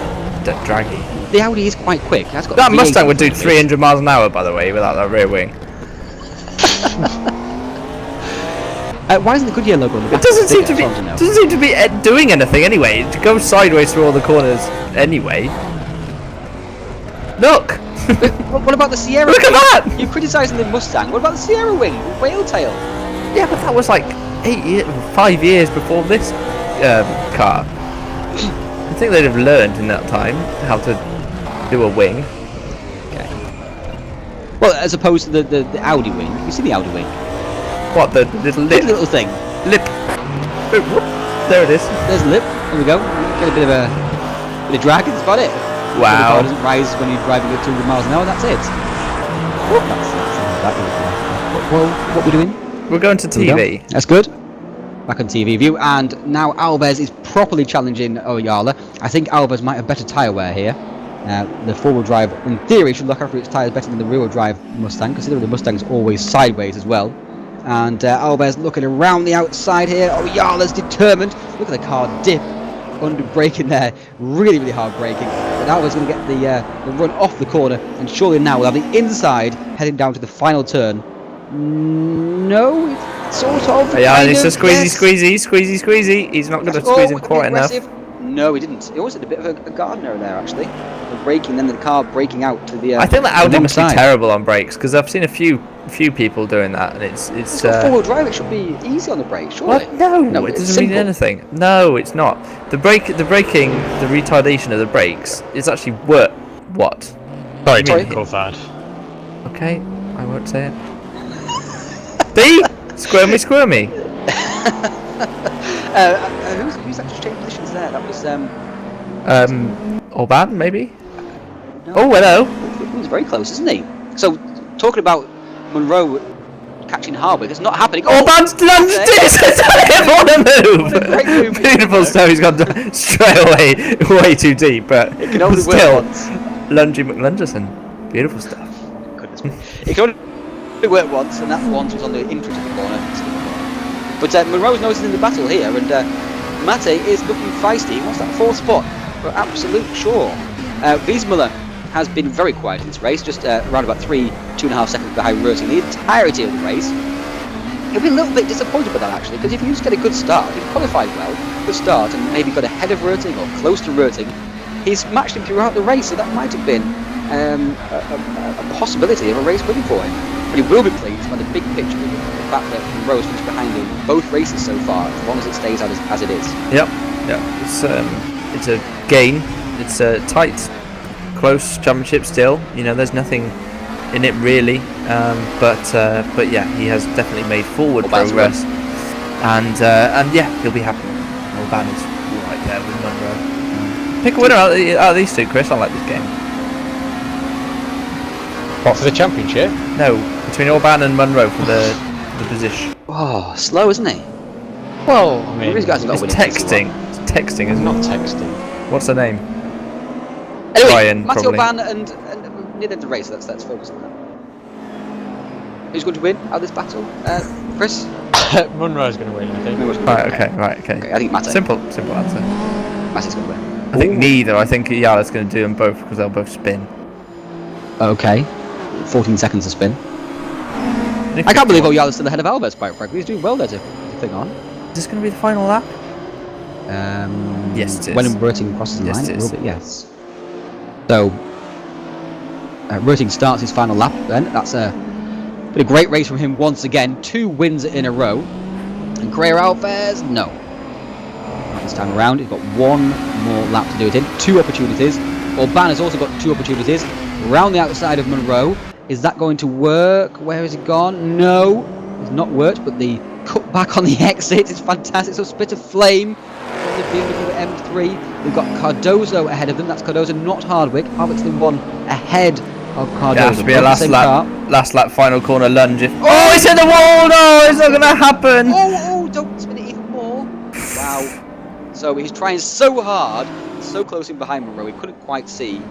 draggy. The Audi is quite quick. That's got That V8 Mustang would do in front of it. 300 miles an hour, by the way, without that rear wing. Why isn't the Goodyear logo on the back? It doesn't seem That's to be doing anything anyway. It goes sideways through all the corners anyway. Look! What about the Sierra Look wing? at that! You're criticising the Mustang. What about the Sierra wing? Whale tail. Yeah, but that was like 5 years before this car. I think they'd have learned in that time how to do a wing. Okay. Well, as opposed to the Audi wing. You see the Audi wing? What, the little lip? The little thing. Lip. Oh, whoop. There it is. There's the lip. There we go. Get a bit of drag. That's about it. So the car Wow. doesn't rise when you're driving at 200 miles an hour. That's it. What are we doing? We're going to There we TV. go. That's good. Back on TV view, and now Alves is properly challenging Oyala. I think Alves might have better tyre wear here. The four-wheel drive, in theory, should look after its tyres better than the rear-wheel drive Mustang, considering the Mustang's always sideways as well. And Alves looking around the outside here. Oyala's determined. Look at the car dip under braking there. Really, really hard braking. But Alves going to get the run off the corner, and surely now we'll have the inside heading down to the final turn. No, it's sort of. Yeah, and it's a yes. squeezy. He's not going to squeeze in quite enough. No, he didn't. He almost had a bit of a Gardner there, actually. The braking, then the car braking out to the. I think that Audi must be side. terrible on brakes, because I've seen a few people doing that, and it's. It's got four-wheel drive. It should be easy on the brakes, surely. What? No, it doesn't mean anything. No, it's not. The braking, the retardation of the brakes is actually what? Sorry, Sorry. technical third. Okay, I won't say it. B, squirmy. Who's actually changed positions there? That was Orban maybe. No. Oh, hello. He was very close, isn't he? So talking about Monroe catching Harwick, it's not happening. Orban's lunged it. What a Great move. Beautiful stuff. He's gone straight away, way too deep, but It can only still, work once. Lungy McLungerson. Beautiful stuff. Goodness me. It can only work once, and that once was on the entry to the corner. But Monroe's noticing the battle here, and Mate is looking feisty. He wants that fourth spot for absolute sure. Wiesmuller has been very quiet in this race, just around about 2.5 seconds behind Rosing the entirety of the race. He'll be a little bit disappointed with that, actually, because if you just get a good start, if you qualified well, good start, and maybe got ahead of Röting or close to Röting, he's matched him throughout the race, so that might have been a possibility of a race winning for him. But he will be pleased by the big picture with the fact that Monroe's finished behind him both races so far, as long as it stays as it is. Yep. It's a gain. It's a tight, close championship still. You know, there's nothing in it really. But yeah, he has definitely made forward progress. And yeah, he'll be happy. Orban is right there with Monroe. Pick a winner out of these two, Chris. I like this game. What, for the championship? No, between Orban and Monroe for the position. Oh, slow, isn't he? Well, I mean, These guys have got It's to win it. texting. It's texting, isn't not it? texting. What's her name? Anyway, Ryan, Matthew probably. Orban and near the end of the race, let's focus on that. Who's going to win out of this battle? Chris? Monroe's going to win, I think. Right. Okay. Okay, I think Mate. Simple answer. Mate's going to win. I think neither. I think Yala's going to do them both because they'll both spin. Okay. 14 seconds to spin. I can't believe Oyala's still ahead of Alves, quite frankly. He's doing well there to thing on. Is this going to be the final lap? Yes, it is. When Röting crosses the Yes, line, it it is. will be, yes. So, Röting starts his final lap then. That's been a great race from him once again. 2 wins in a row. And Correa Alves, no. Not this time around. He's got 1 more lap to do it in. 2 opportunities. Orban has also got 2 opportunities. Round the outside of Monroe. Is that going to work? Where has it gone? No. It's not worked, but the cut back on the exit is fantastic. So split of flame on the BMW M3. We've got Cardozo ahead of them. That's Cardozo, not Hardwick. Hardwick's the one ahead of Cardozo. It has to be a Both the last same lap, final corner lunge. Oh, it's in the wall! No, it's not going to happen. Oh, don't spin it even more. Wow. So he's trying so hard, so close in behind Monroe, he couldn't quite see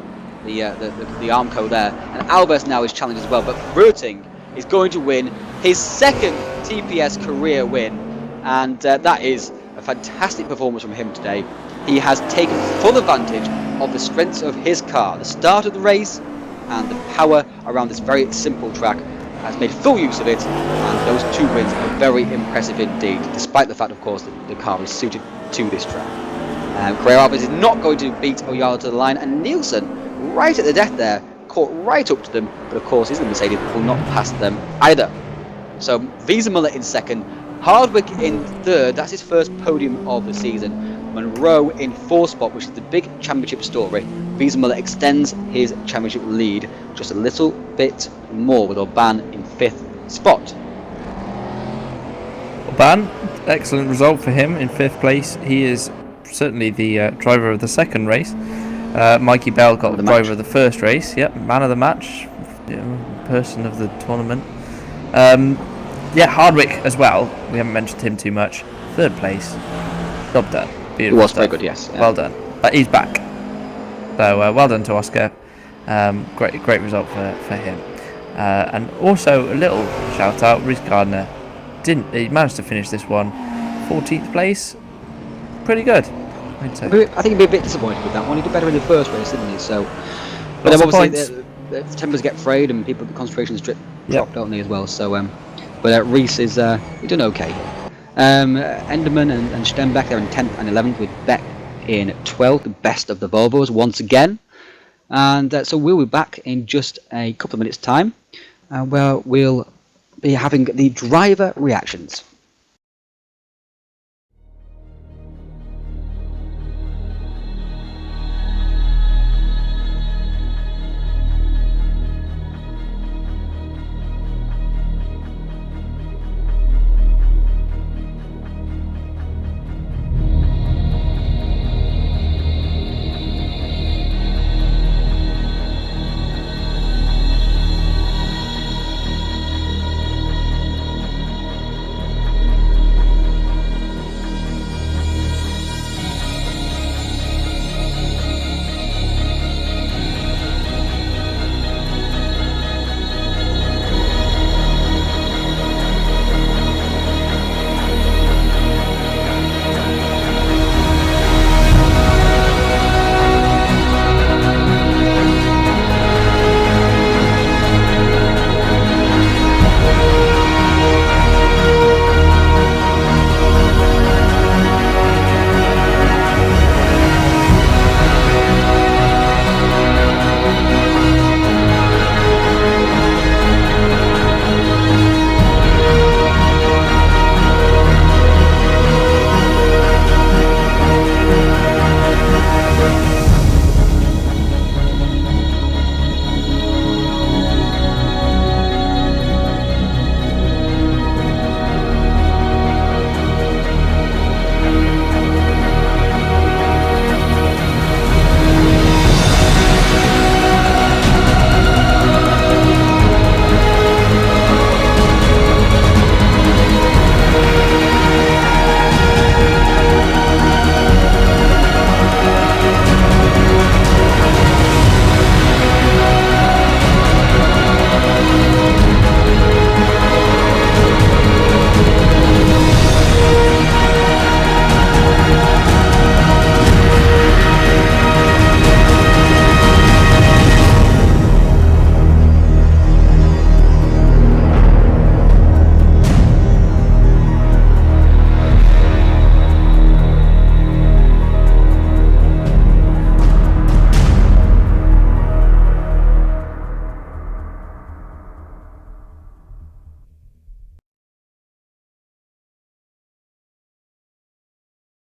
the Armco there. And Alves now is challenged as well, but Röting is going to win his 2nd TPS career win, and that is a fantastic performance from him today. He has taken full advantage of the strengths of his car, the start of the race and the power around this very simple track, has made full use of it, and those 2 wins are very impressive indeed, despite the fact, of course, that the car is suited to this track. Correa Alves is not going to beat Oyala to the line, and Nielsen, right at the death there, caught right up to them, but of course, the Mercedes will not pass them either. So, Wiesmuller in 2nd, Hardwick in 3rd, that's his first podium of the season. Monroe in 4th spot, which is the big championship story. Wiesenmuller extends his championship lead just a little bit more with Orban in 5th spot. Orban, excellent result for him in 5th place. He is certainly the driver of the second race. Mikey Bell got the driver of the first race. Yep, man of the match, person of the tournament. Hardwick as well. We haven't mentioned him too much. 3rd place. Job done. Beautiful. It was very good, yes. Yeah. Well done. He's back. So well done to Oscar. Great result for him. And also a little shout out, Rhys Gardner. He managed to finish this one 14th place. Pretty good, I'd say. I think he'd be a bit disappointed with that one. He did better in the first race, didn't he? So, but then obviously the tempers get frayed and the concentrations drop, don't they, as well? So, but Rhys is he's done okay. Enderman and Stenbeck are in 10th and 11th, with Beck in 12th, the best of the Volvos once again. And so we'll be back in just a couple of minutes' time, where we'll be having the driver reactions.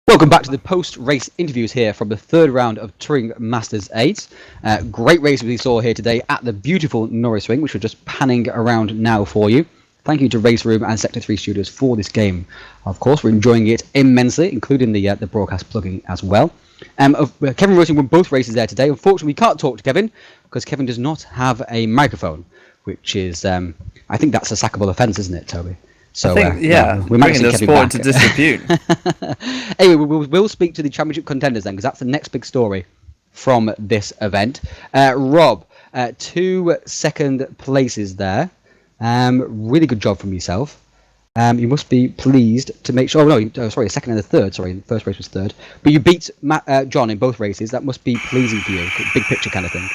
Welcome back to the post-race interviews here from the 3rd round of Touring Masters 8. Great race we saw here today at the beautiful Norisring, which we're just panning around now for you. Thank you to RaceRoom and Sector 3 Studios for this game. Of course, we're enjoying it immensely, including the broadcast plugging as well. Kevin Rosing won both races there today. Unfortunately, we can't talk to Kevin because Kevin does not have a microphone, which is, I think that's a sackable offence, isn't it, Toby? So, I think, we're bringing the sport into disrepute. Anyway, we'll speak to the championship contenders then, because that's the next big story from this event. Rob, 2 second places there. Really good job from yourself. You must be pleased to make sure. Sorry, a second and a third. Sorry, the first race was third. But you beat John in both races. That must be pleasing for you. Big picture kind of thing.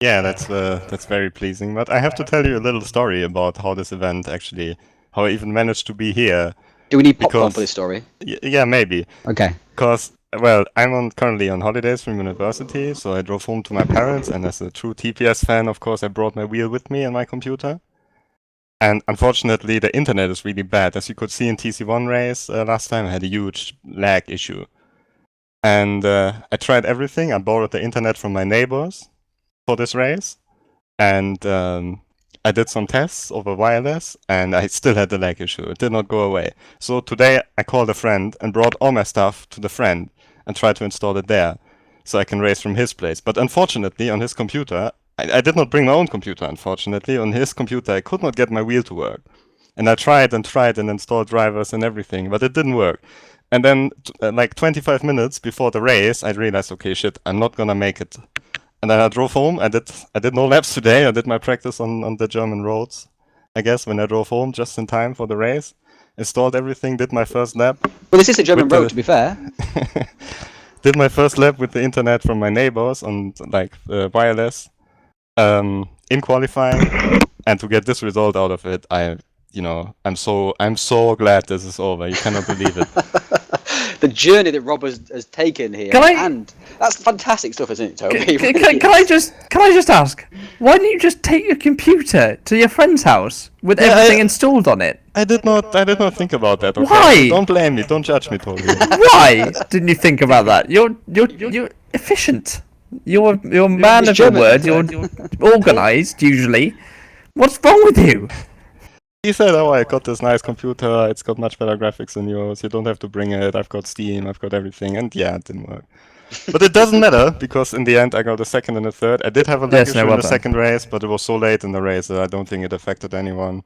Yeah, that's very pleasing. But I have to tell you a little story about how this event actually, how I even managed to be here. Do we need popcorn for this story? Yeah, maybe. Okay. Because, well, I'm currently on holidays from university, so I drove home to my parents, and as a true TPS fan, of course, I brought my wheel with me and my computer. And unfortunately, the internet is really bad. As you could see in TC1 race last time, I had a huge lag issue. And I tried everything. I borrowed the internet from my neighbors for this race. And I did some tests over wireless, and I still had the lag issue. It did not go away. So today I called a friend and brought all my stuff to the friend and tried to install it there so I can race from his place. But unfortunately, on his computer, I did not bring my own computer, unfortunately. On his computer, I could not get my wheel to work. And I tried and installed drivers and everything, but it didn't work. And then, like 25 minutes before the race, I realized, okay, shit, I'm not gonna make it. And then I drove home. I did no laps today. I did my practice on the German roads, I guess, when I drove home just in time for the race. Installed everything, did my first lap. Well, this is a German road, to be fair. Did my first lap with the internet from my neighbors on like wireless in qualifying, and to get this result out of it, I'm so glad this is over. You cannot believe it. The journey that Rob has taken here, and that's fantastic stuff, isn't it, Toby? Can I just ask, why didn't you just take your computer to your friend's house with everything installed on it? I did not think about that. Okay? Why? Don't blame me. Don't judge me, Toby. Why didn't you think about that? You're efficient. You're a man of your word. You're organised usually. What's wrong with you? He said, "Oh, I got this nice computer. It's got much better graphics than yours. You don't have to bring it. I've got Steam. I've got everything." And yeah, it didn't work. But it doesn't matter because in the end, I got a second and a third. I did have a lag issue in the second race, but it was so late in the race that I don't think it affected anyone.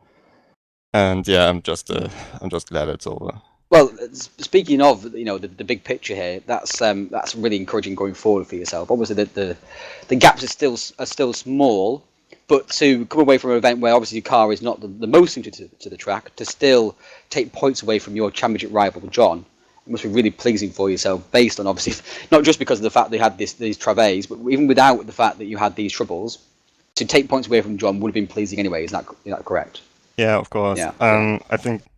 And yeah, I'm just glad it's over. Well, speaking of the big picture here, that's really encouraging going forward for yourself. Obviously, the gaps are still small, but to come away from an event where obviously your car is not the most suited to the track, to still take points away from your championship rival John, it must be really pleasing for yourself. Based on obviously not just because of the fact they had these travails, but even without the fact that you had these troubles, to take points away from John would have been pleasing anyway. Is that correct? Yeah, of course. Yeah.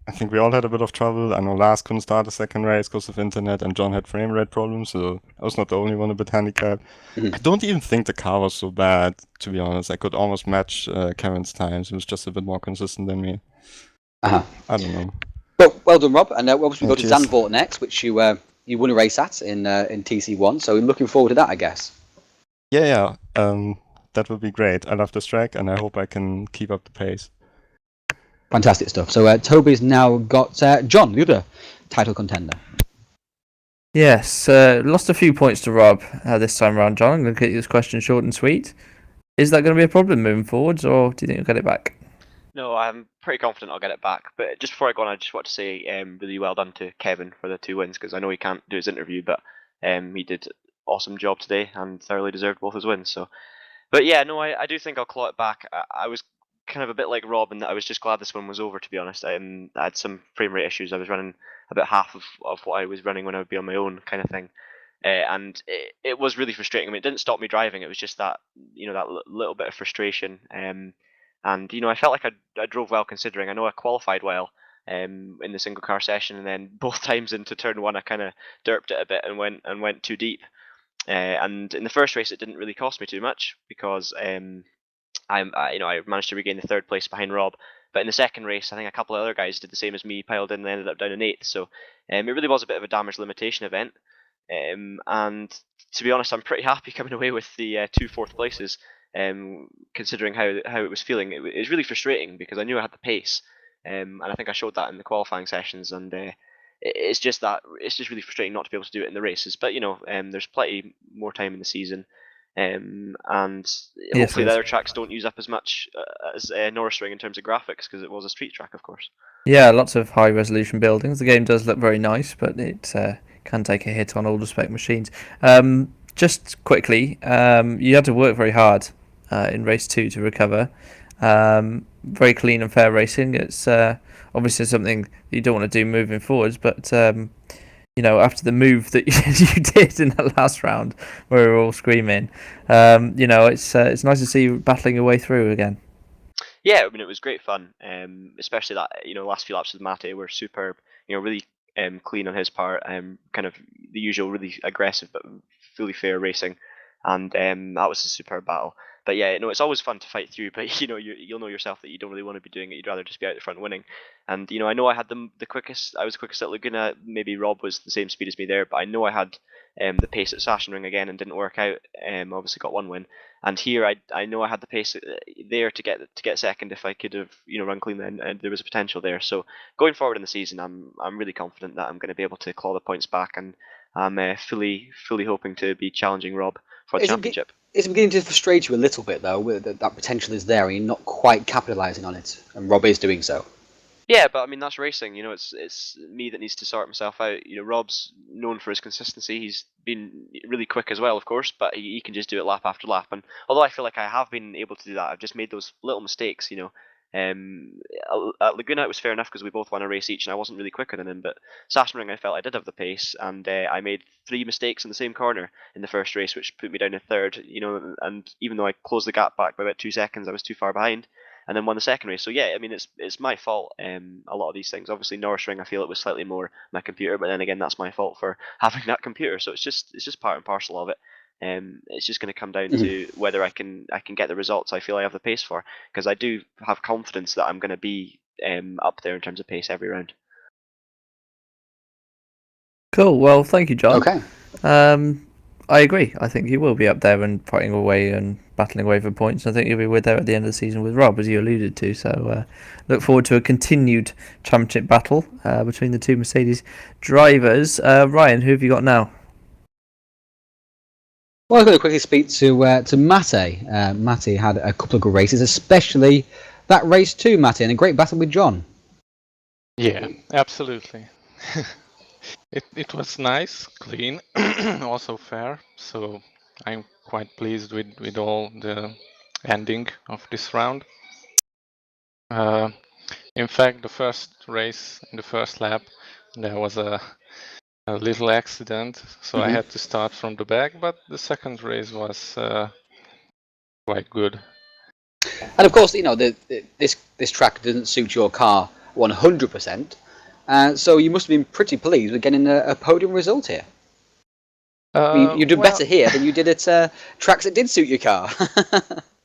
I think we all had a bit of trouble. I know Lars couldn't start the second race because of internet, and John had frame rate problems, so I was not the only one a bit handicapped. I don't even think the car was so bad, to be honest. I could almost match Kevin's times. It was just a bit more consistent than me. I don't know. Well done, Rob. And obviously we go to Zandvoort next, which you won a race at in TC1. So looking forward to that, I guess. Yeah. That would be great. I love this track, and I hope I can keep up the pace. Fantastic stuff. So Toby's now got John, the other title contender. Yes, lost a few points to Rob this time around, John. I'm going to keep this question short and sweet. Is that going to be a problem moving forwards, or do you think you'll get it back? No, I'm pretty confident I'll get it back. But just before I go on, I just want to say really well done to Kevin for the 2 wins, because I know he can't do his interview, but he did an awesome job today and thoroughly deserved both his wins. So, but yeah, no, I do think I'll claw it back. I was kind of a bit like Rob in that I was just glad this one was over, to be honest. I had some frame rate issues. I was running about half of what I was running when I would be on my own, kind of thing. And it was really frustrating. I mean, it didn't stop me driving. It was just that, that little bit of frustration. And I felt like I drove well, considering I know I qualified well in the single car session, and then both times into turn one I kind of derped it a bit and went too deep. And in the first race it didn't really cost me too much because I managed to regain the third place behind Rob. But in the second race, I think a couple of other guys did the same as me, piled in and ended up down in 8th. So it really was a bit of a damage limitation event. And to be honest, I'm pretty happy coming away with the 2 4th places, considering how it was feeling. It was really frustrating because I knew I had the pace, and I think I showed that in the qualifying sessions. And it's just really frustrating not to be able to do it in the races. But there's plenty more time in the season. And hopefully the other tracks don't use up as much as Norisring in terms of graphics, because it was a street track, of course. Yeah, lots of high resolution buildings. The game does look very nice, but it can take a hit on older spec machines. Just quickly, you had to work very hard in race 2 to recover. Very clean and fair racing. It's obviously something you don't want to do moving forwards, but after the move that you did in the last round, where we were all screaming, it's nice to see you battling your way through again. Yeah, I mean, it was great fun, especially that last few laps with Mate were superb. Really clean on his part, kind of the usual really aggressive but fully fair racing. and that was a superb battle. But yeah, it's always fun to fight through. But you'll know yourself that you don't really want to be doing it. You'd rather just be out the front winning. And I know I had the quickest. I was quickest at Laguna. Maybe Rob was the same speed as me there, but I know I had the pace at Sachsenring again and didn't work out. Obviously got one win. And here I know I had the pace there to get second if I could have run cleanly, and there was a potential there. So going forward in the season, I'm really confident that I'm going to be able to claw the points back, and I'm fully hoping to be challenging Rob for the championship. It's beginning to frustrate you a little bit, though, that potential is there and you're not quite capitalising on it, and Rob is doing so. Yeah, but I mean that's racing. It's me that needs to sort myself out. Rob's known for his consistency. He's been really quick as well, of course, but he can just do it lap after lap. And although I feel like I have been able to do that, I've just made those little mistakes. At Laguna it was fair enough because we both won a race each, and I wasn't really quicker than him. But Sachsenring, I felt I did have the pace, and I made 3 mistakes in the same corner in the first race, which put me down to third. And even though I closed the gap back by about 2 seconds, I was too far behind. And then won the second race. So yeah, I mean it's my fault. A lot of these things. Obviously Norisring, I feel it was slightly more my computer, but then again that's my fault for having that computer. So it's just part and parcel of it. It's just going to come down to whether I can get the results I feel I have the pace for, because I do have confidence that I'm going to be up there in terms of pace every round. Cool. Well, thank you, John. Okay. I agree. I think you will be up there and fighting away and battling away for points. I think you'll be there at the end of the season with Rob, as you alluded to. So look forward to a continued championship battle between the two Mercedes drivers. Ryan, who have you got now? Well, I'm going to quickly speak to Mate. Mate had a couple of good races, especially that race 2, Mate, and a great battle with John. Yeah, absolutely. It was nice, clean, also fair. So I'm quite pleased with all the ending of this round. In fact, the first race in the first lap, there was a little accident, so I had to start from the back. But the second race was quite good. And of course, this track doesn't suit your car 100%. So you must have been pretty pleased with getting a podium result here. You did better here than you did at tracks that did suit your car.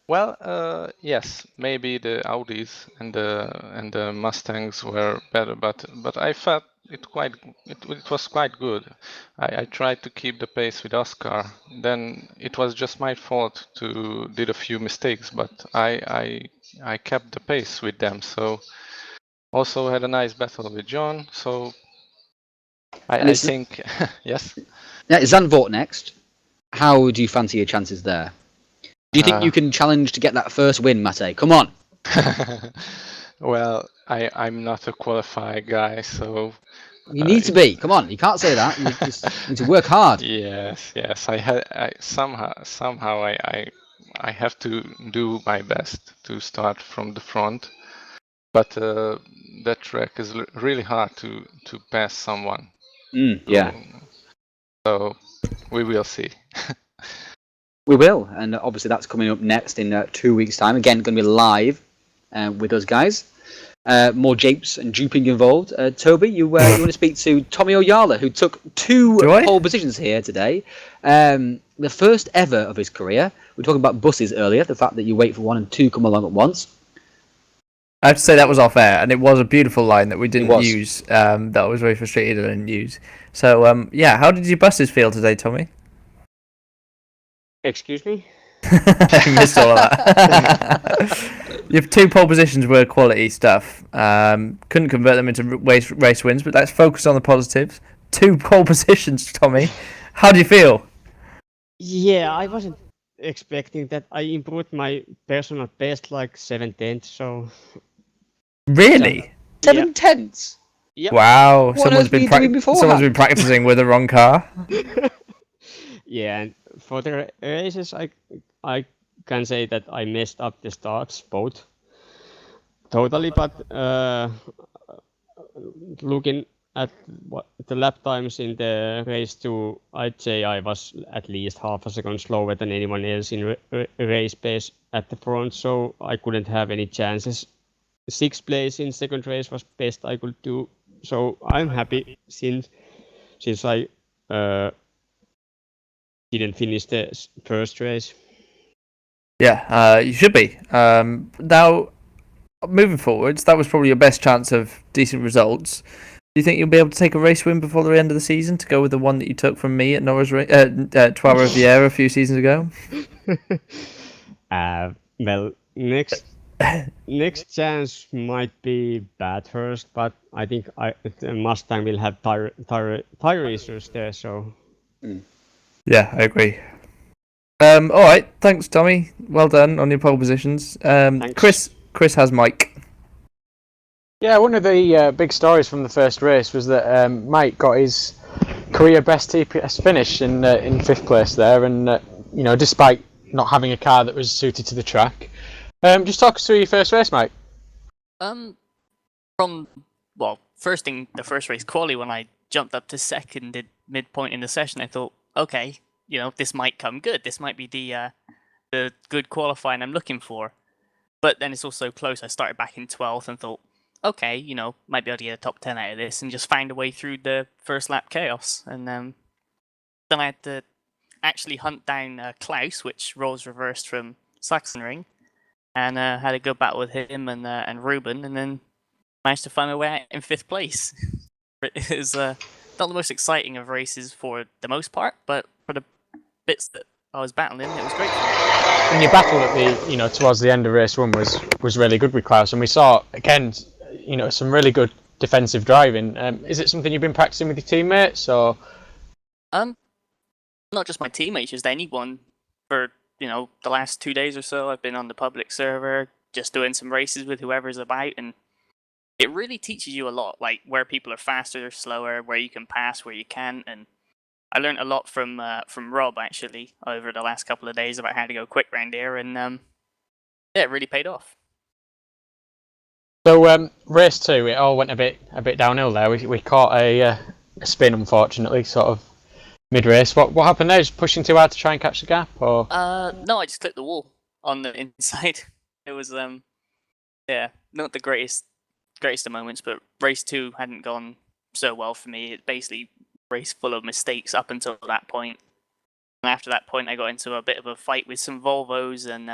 Well, yes, maybe the Audis and the Mustangs were better, but I felt it was quite good. I tried to keep the pace with Oscar. Then it was just my fault to did a few mistakes, but I kept the pace with them. So also had a nice battle with John. So I think yes. Yeah, Zandvoort next. How do you fancy your chances there? Do you think you can challenge to get that first win, Mate? Come on. Well, I'm not a qualified guy, so You need to be. Come on, you can't say that. You just need to work hard. Yes. I somehow I have to do my best to start from the front, but that track is really hard to pass someone. Yeah. So we will see. We will, and obviously that's coming up next in 2 weeks' time. Again, going to be live with us guys. More japes and duping involved. Toby, you want to speak to Tommy Oyala, who took 2 pole positions here today. The first ever of his career. We were talking about buses earlier, the fact that you wait for 1 and 2 come along at once. I have to say that was off air, and it was a beautiful line that we didn't use. That I was very frustrated I didn't use. So, yeah, how did your buses feel today, Tommy? Excuse me? I missed all of that. Your 2 pole positions were quality stuff. Couldn't convert them into race wins, but let's focus on the positives. 2 pole positions, Tommy. How do you feel? Yeah, I wasn't expecting that. I improved my personal best like 7/10, so... Really? 7/10? Yep. Wow. What someone's been practicing with the wrong car. Yeah, and for the races, I can say that I messed up the starts both totally, but looking at the lap times in the race 2, I'd say I was at least half a second slower than anyone else in race pace at the front, so I couldn't have any chances. 6th place in second race was best I could do, so I'm happy since I didn't finish the first race. Yeah, you should be. Now, moving forwards, that was probably your best chance of decent results. Do you think you'll be able to take a race win before the end of the season to go with the one that you took from me at Norisring, Trois Rivières a few seasons ago? Well, next chance might be Bathurst, but I think the Mustang will have tire issues there, so. Yeah, I agree. All right, thanks, Tommy. Well done on your pole positions. Thanks. Chris has Mike. Yeah, one of the big stories from the first race was that Mike got his career best TPS finish in 5th place there, and despite not having a car that was suited to the track. Just talk us through your first race, Mike. The first race quali, when I jumped up to second at midpoint in the session, I thought, okay, this might come good. This might be the good qualifying I'm looking for. But then it's also close. I started back in 12th and thought, okay, might be able to get a top 10 out of this, and just find a way through the first lap chaos. And then I had to actually hunt down Klaus, which roles reversed from Sachsenring, and had a good battle with him and Ruben, and then managed to find my way out in 5th place. It was not the most exciting of races for the most part, but for the bits that I was battling, it was great. And your battle at towards the end of race 1 was really good with Klaus, and we saw again, some really good defensive driving. Is it something you've been practicing with your teammates, or? Not just my teammates, just anyone. For the last 2 days or so, I've been on the public server, just doing some races with whoever's about, and it really teaches you a lot, like where people are faster or slower, where you can pass, where you can't, and I learned a lot from Rob actually over the last couple of days about how to go quick round here, and it really paid off. So race 2, it all went a bit downhill there. We caught a spin, unfortunately, sort of mid-race. What happened there? Just pushing too hard to try and catch the gap, or? No, I just clipped the wall on the inside. It was not the greatest of moments, but race 2 hadn't gone so well for me. It basically race full of mistakes up until that point. And after that point, I got into a bit of a fight with some Volvos, and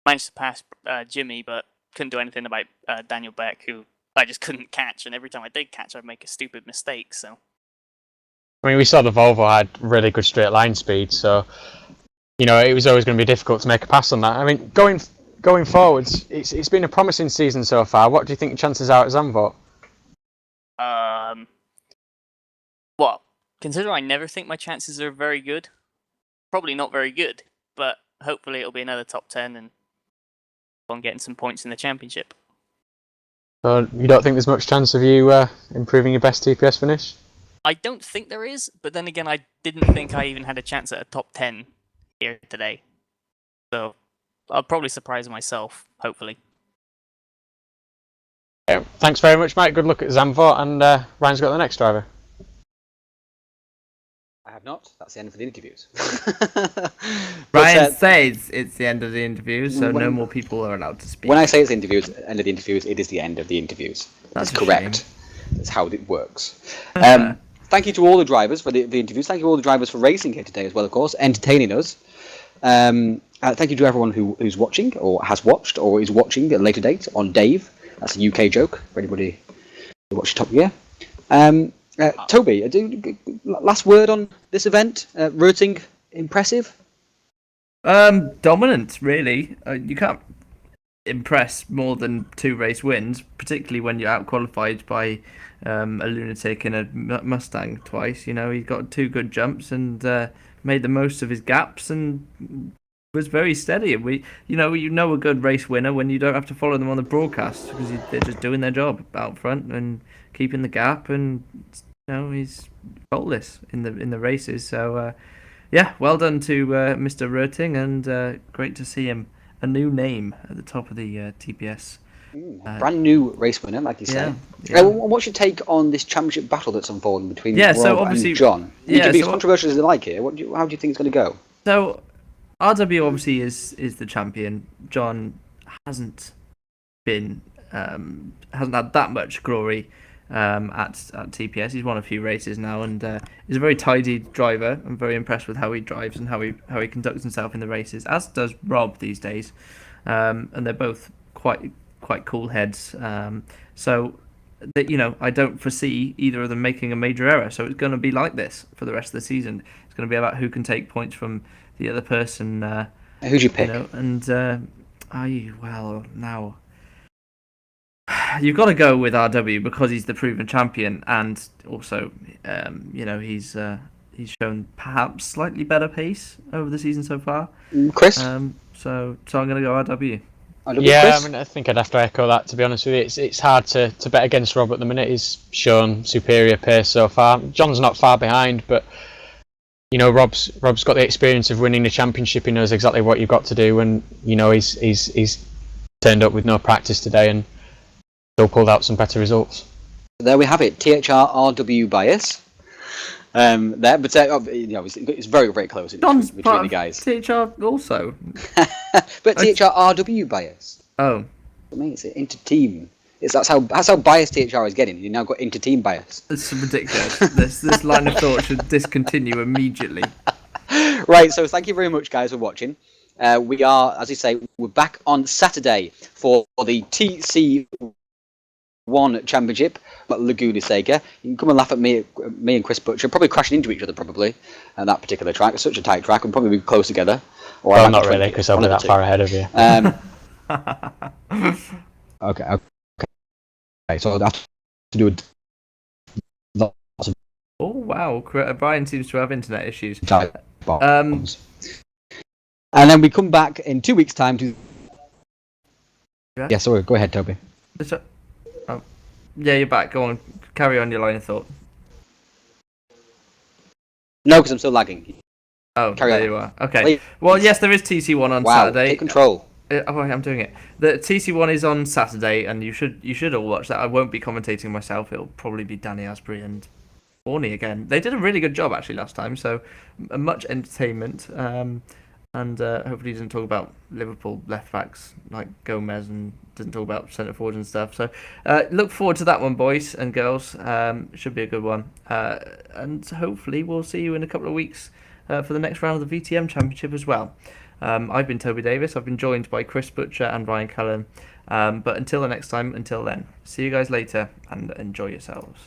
managed to pass Jimmy, but couldn't do anything about Daniel Beck, who I just couldn't catch. And every time I did catch, I'd make a stupid mistake. So, I mean, we saw the Volvo had really good straight line speed, so it was always going to be difficult to make a pass on that. I mean, going forwards, it's been a promising season so far. What do you think the chances are at Zandvoort? Well, considering I never think my chances are very good, probably not very good, but hopefully it'll be another top 10 and on getting some points in the championship. So you don't think there's much chance of you improving your best TPS finish? I don't think there is, but then again, I didn't think I even had a chance at a top 10 here today. So I'll probably surprise myself, hopefully. Yeah, thanks very much, Mike. Good luck at Zandvoort, and Ryan's got the next driver. I have not. That's the end of the interviews. Ryan says it's the end of the interviews, so no more people are allowed to speak. When I say it's end of the interviews, it is the end of the interviews. That's correct. That's how it works. Thank you to all the drivers for the interviews. Thank you to all the drivers for racing here today as well, of course, entertaining us. Thank you to everyone who's watching, or has watched, or is watching at a later date on Dave. That's a UK joke for anybody who watched Top Gear. Toby, last word on this event. Rooting, impressive? Dominant, really. You can't impress more than 2 race wins, particularly when you're out-qualified by a lunatic in a Mustang twice. He got 2 good jumps and made the most of his gaps and was very steady. We, a good race winner when you don't have to follow them on the broadcast because they're just doing their job out front and keeping the gap, and he's faultless in the races. So well done to Mr. Röting, and great to see him, a new name at the top of the TPS. Brand new race winner, like you say. Yeah. What's your take on this championship battle that's unfolding between Rob and John? You can be as controversial as you like here. How do you think it's going to go? So RW obviously is the champion. John hasn't had that much glory at TPS. He's won a few races now, and he's a very tidy driver. I'm very impressed with how he drives and how he conducts himself in the races, as does Rob these days. And they're both quite cool heads. So that, you know, I don't foresee either of them making a major error. So it's going to be like this for the rest of the season. It's going to be about who can take points from the other person. Who'd you pick? You know, and now you've got to go with RW because he's the proven champion, and also, you know, he's shown perhaps slightly better pace over the season so far. Chris? So I'm going to go RW. Yeah, I mean, I think I'd have to echo that. To be honest with you, it's hard to bet against Rob at the minute. He's shown superior pace so far. John's not far behind, but you know, Rob's got the experience of winning the championship. He knows exactly what you've got to do, and you know, he's turned up with no practice today and still pulled out some better results. There we have it. THR RW bias. There, but you know, it's very, very close between the guys. THR also. But THR RW bias. Oh. I mean, it's inter-team. That's how biased THR is getting. You've now got inter-team bias. It's ridiculous. this line of thought should discontinue immediately. Right, so thank you very much, guys, for watching. We are, as I say, we're back on Saturday for the TC1 Championship at Laguna Seca. You can come and laugh at me and Chris Butcher, probably crashing into each other probably at that particular track. It's such a tight track. We'll probably be close together. Or well, not really, because I'll be that far ahead of you. Okay, so I'll have to do lots of... Oh, wow. Brian seems to have internet issues. And then we come back in 2 weeks' time to... Yeah, sorry, go ahead, Toby. Yeah, you're back. Go on. Carry on your line of thought. No, because I'm still lagging. Oh, Carry there on. You are. Okay. Well, yes, there is TC1 on Saturday. Take control. Oh, I'm doing it. The TC1 is on Saturday, and you should all watch that. I won't be commentating myself. It'll probably be Danny Asprey and Orny again. They did a really good job actually last time, so much entertainment. And hopefully he doesn't talk about Liverpool left backs like Gomez and doesn't talk about centre forwards and stuff. So look forward to that one, boys and girls. Should be a good one. And hopefully we'll see you in a couple of weeks for the next round of the VTM Championship as well. I've been Toby Davis. I've been joined by Chris Butcher and Ryan Cullen. But until the next time, until then, see you guys later and enjoy yourselves.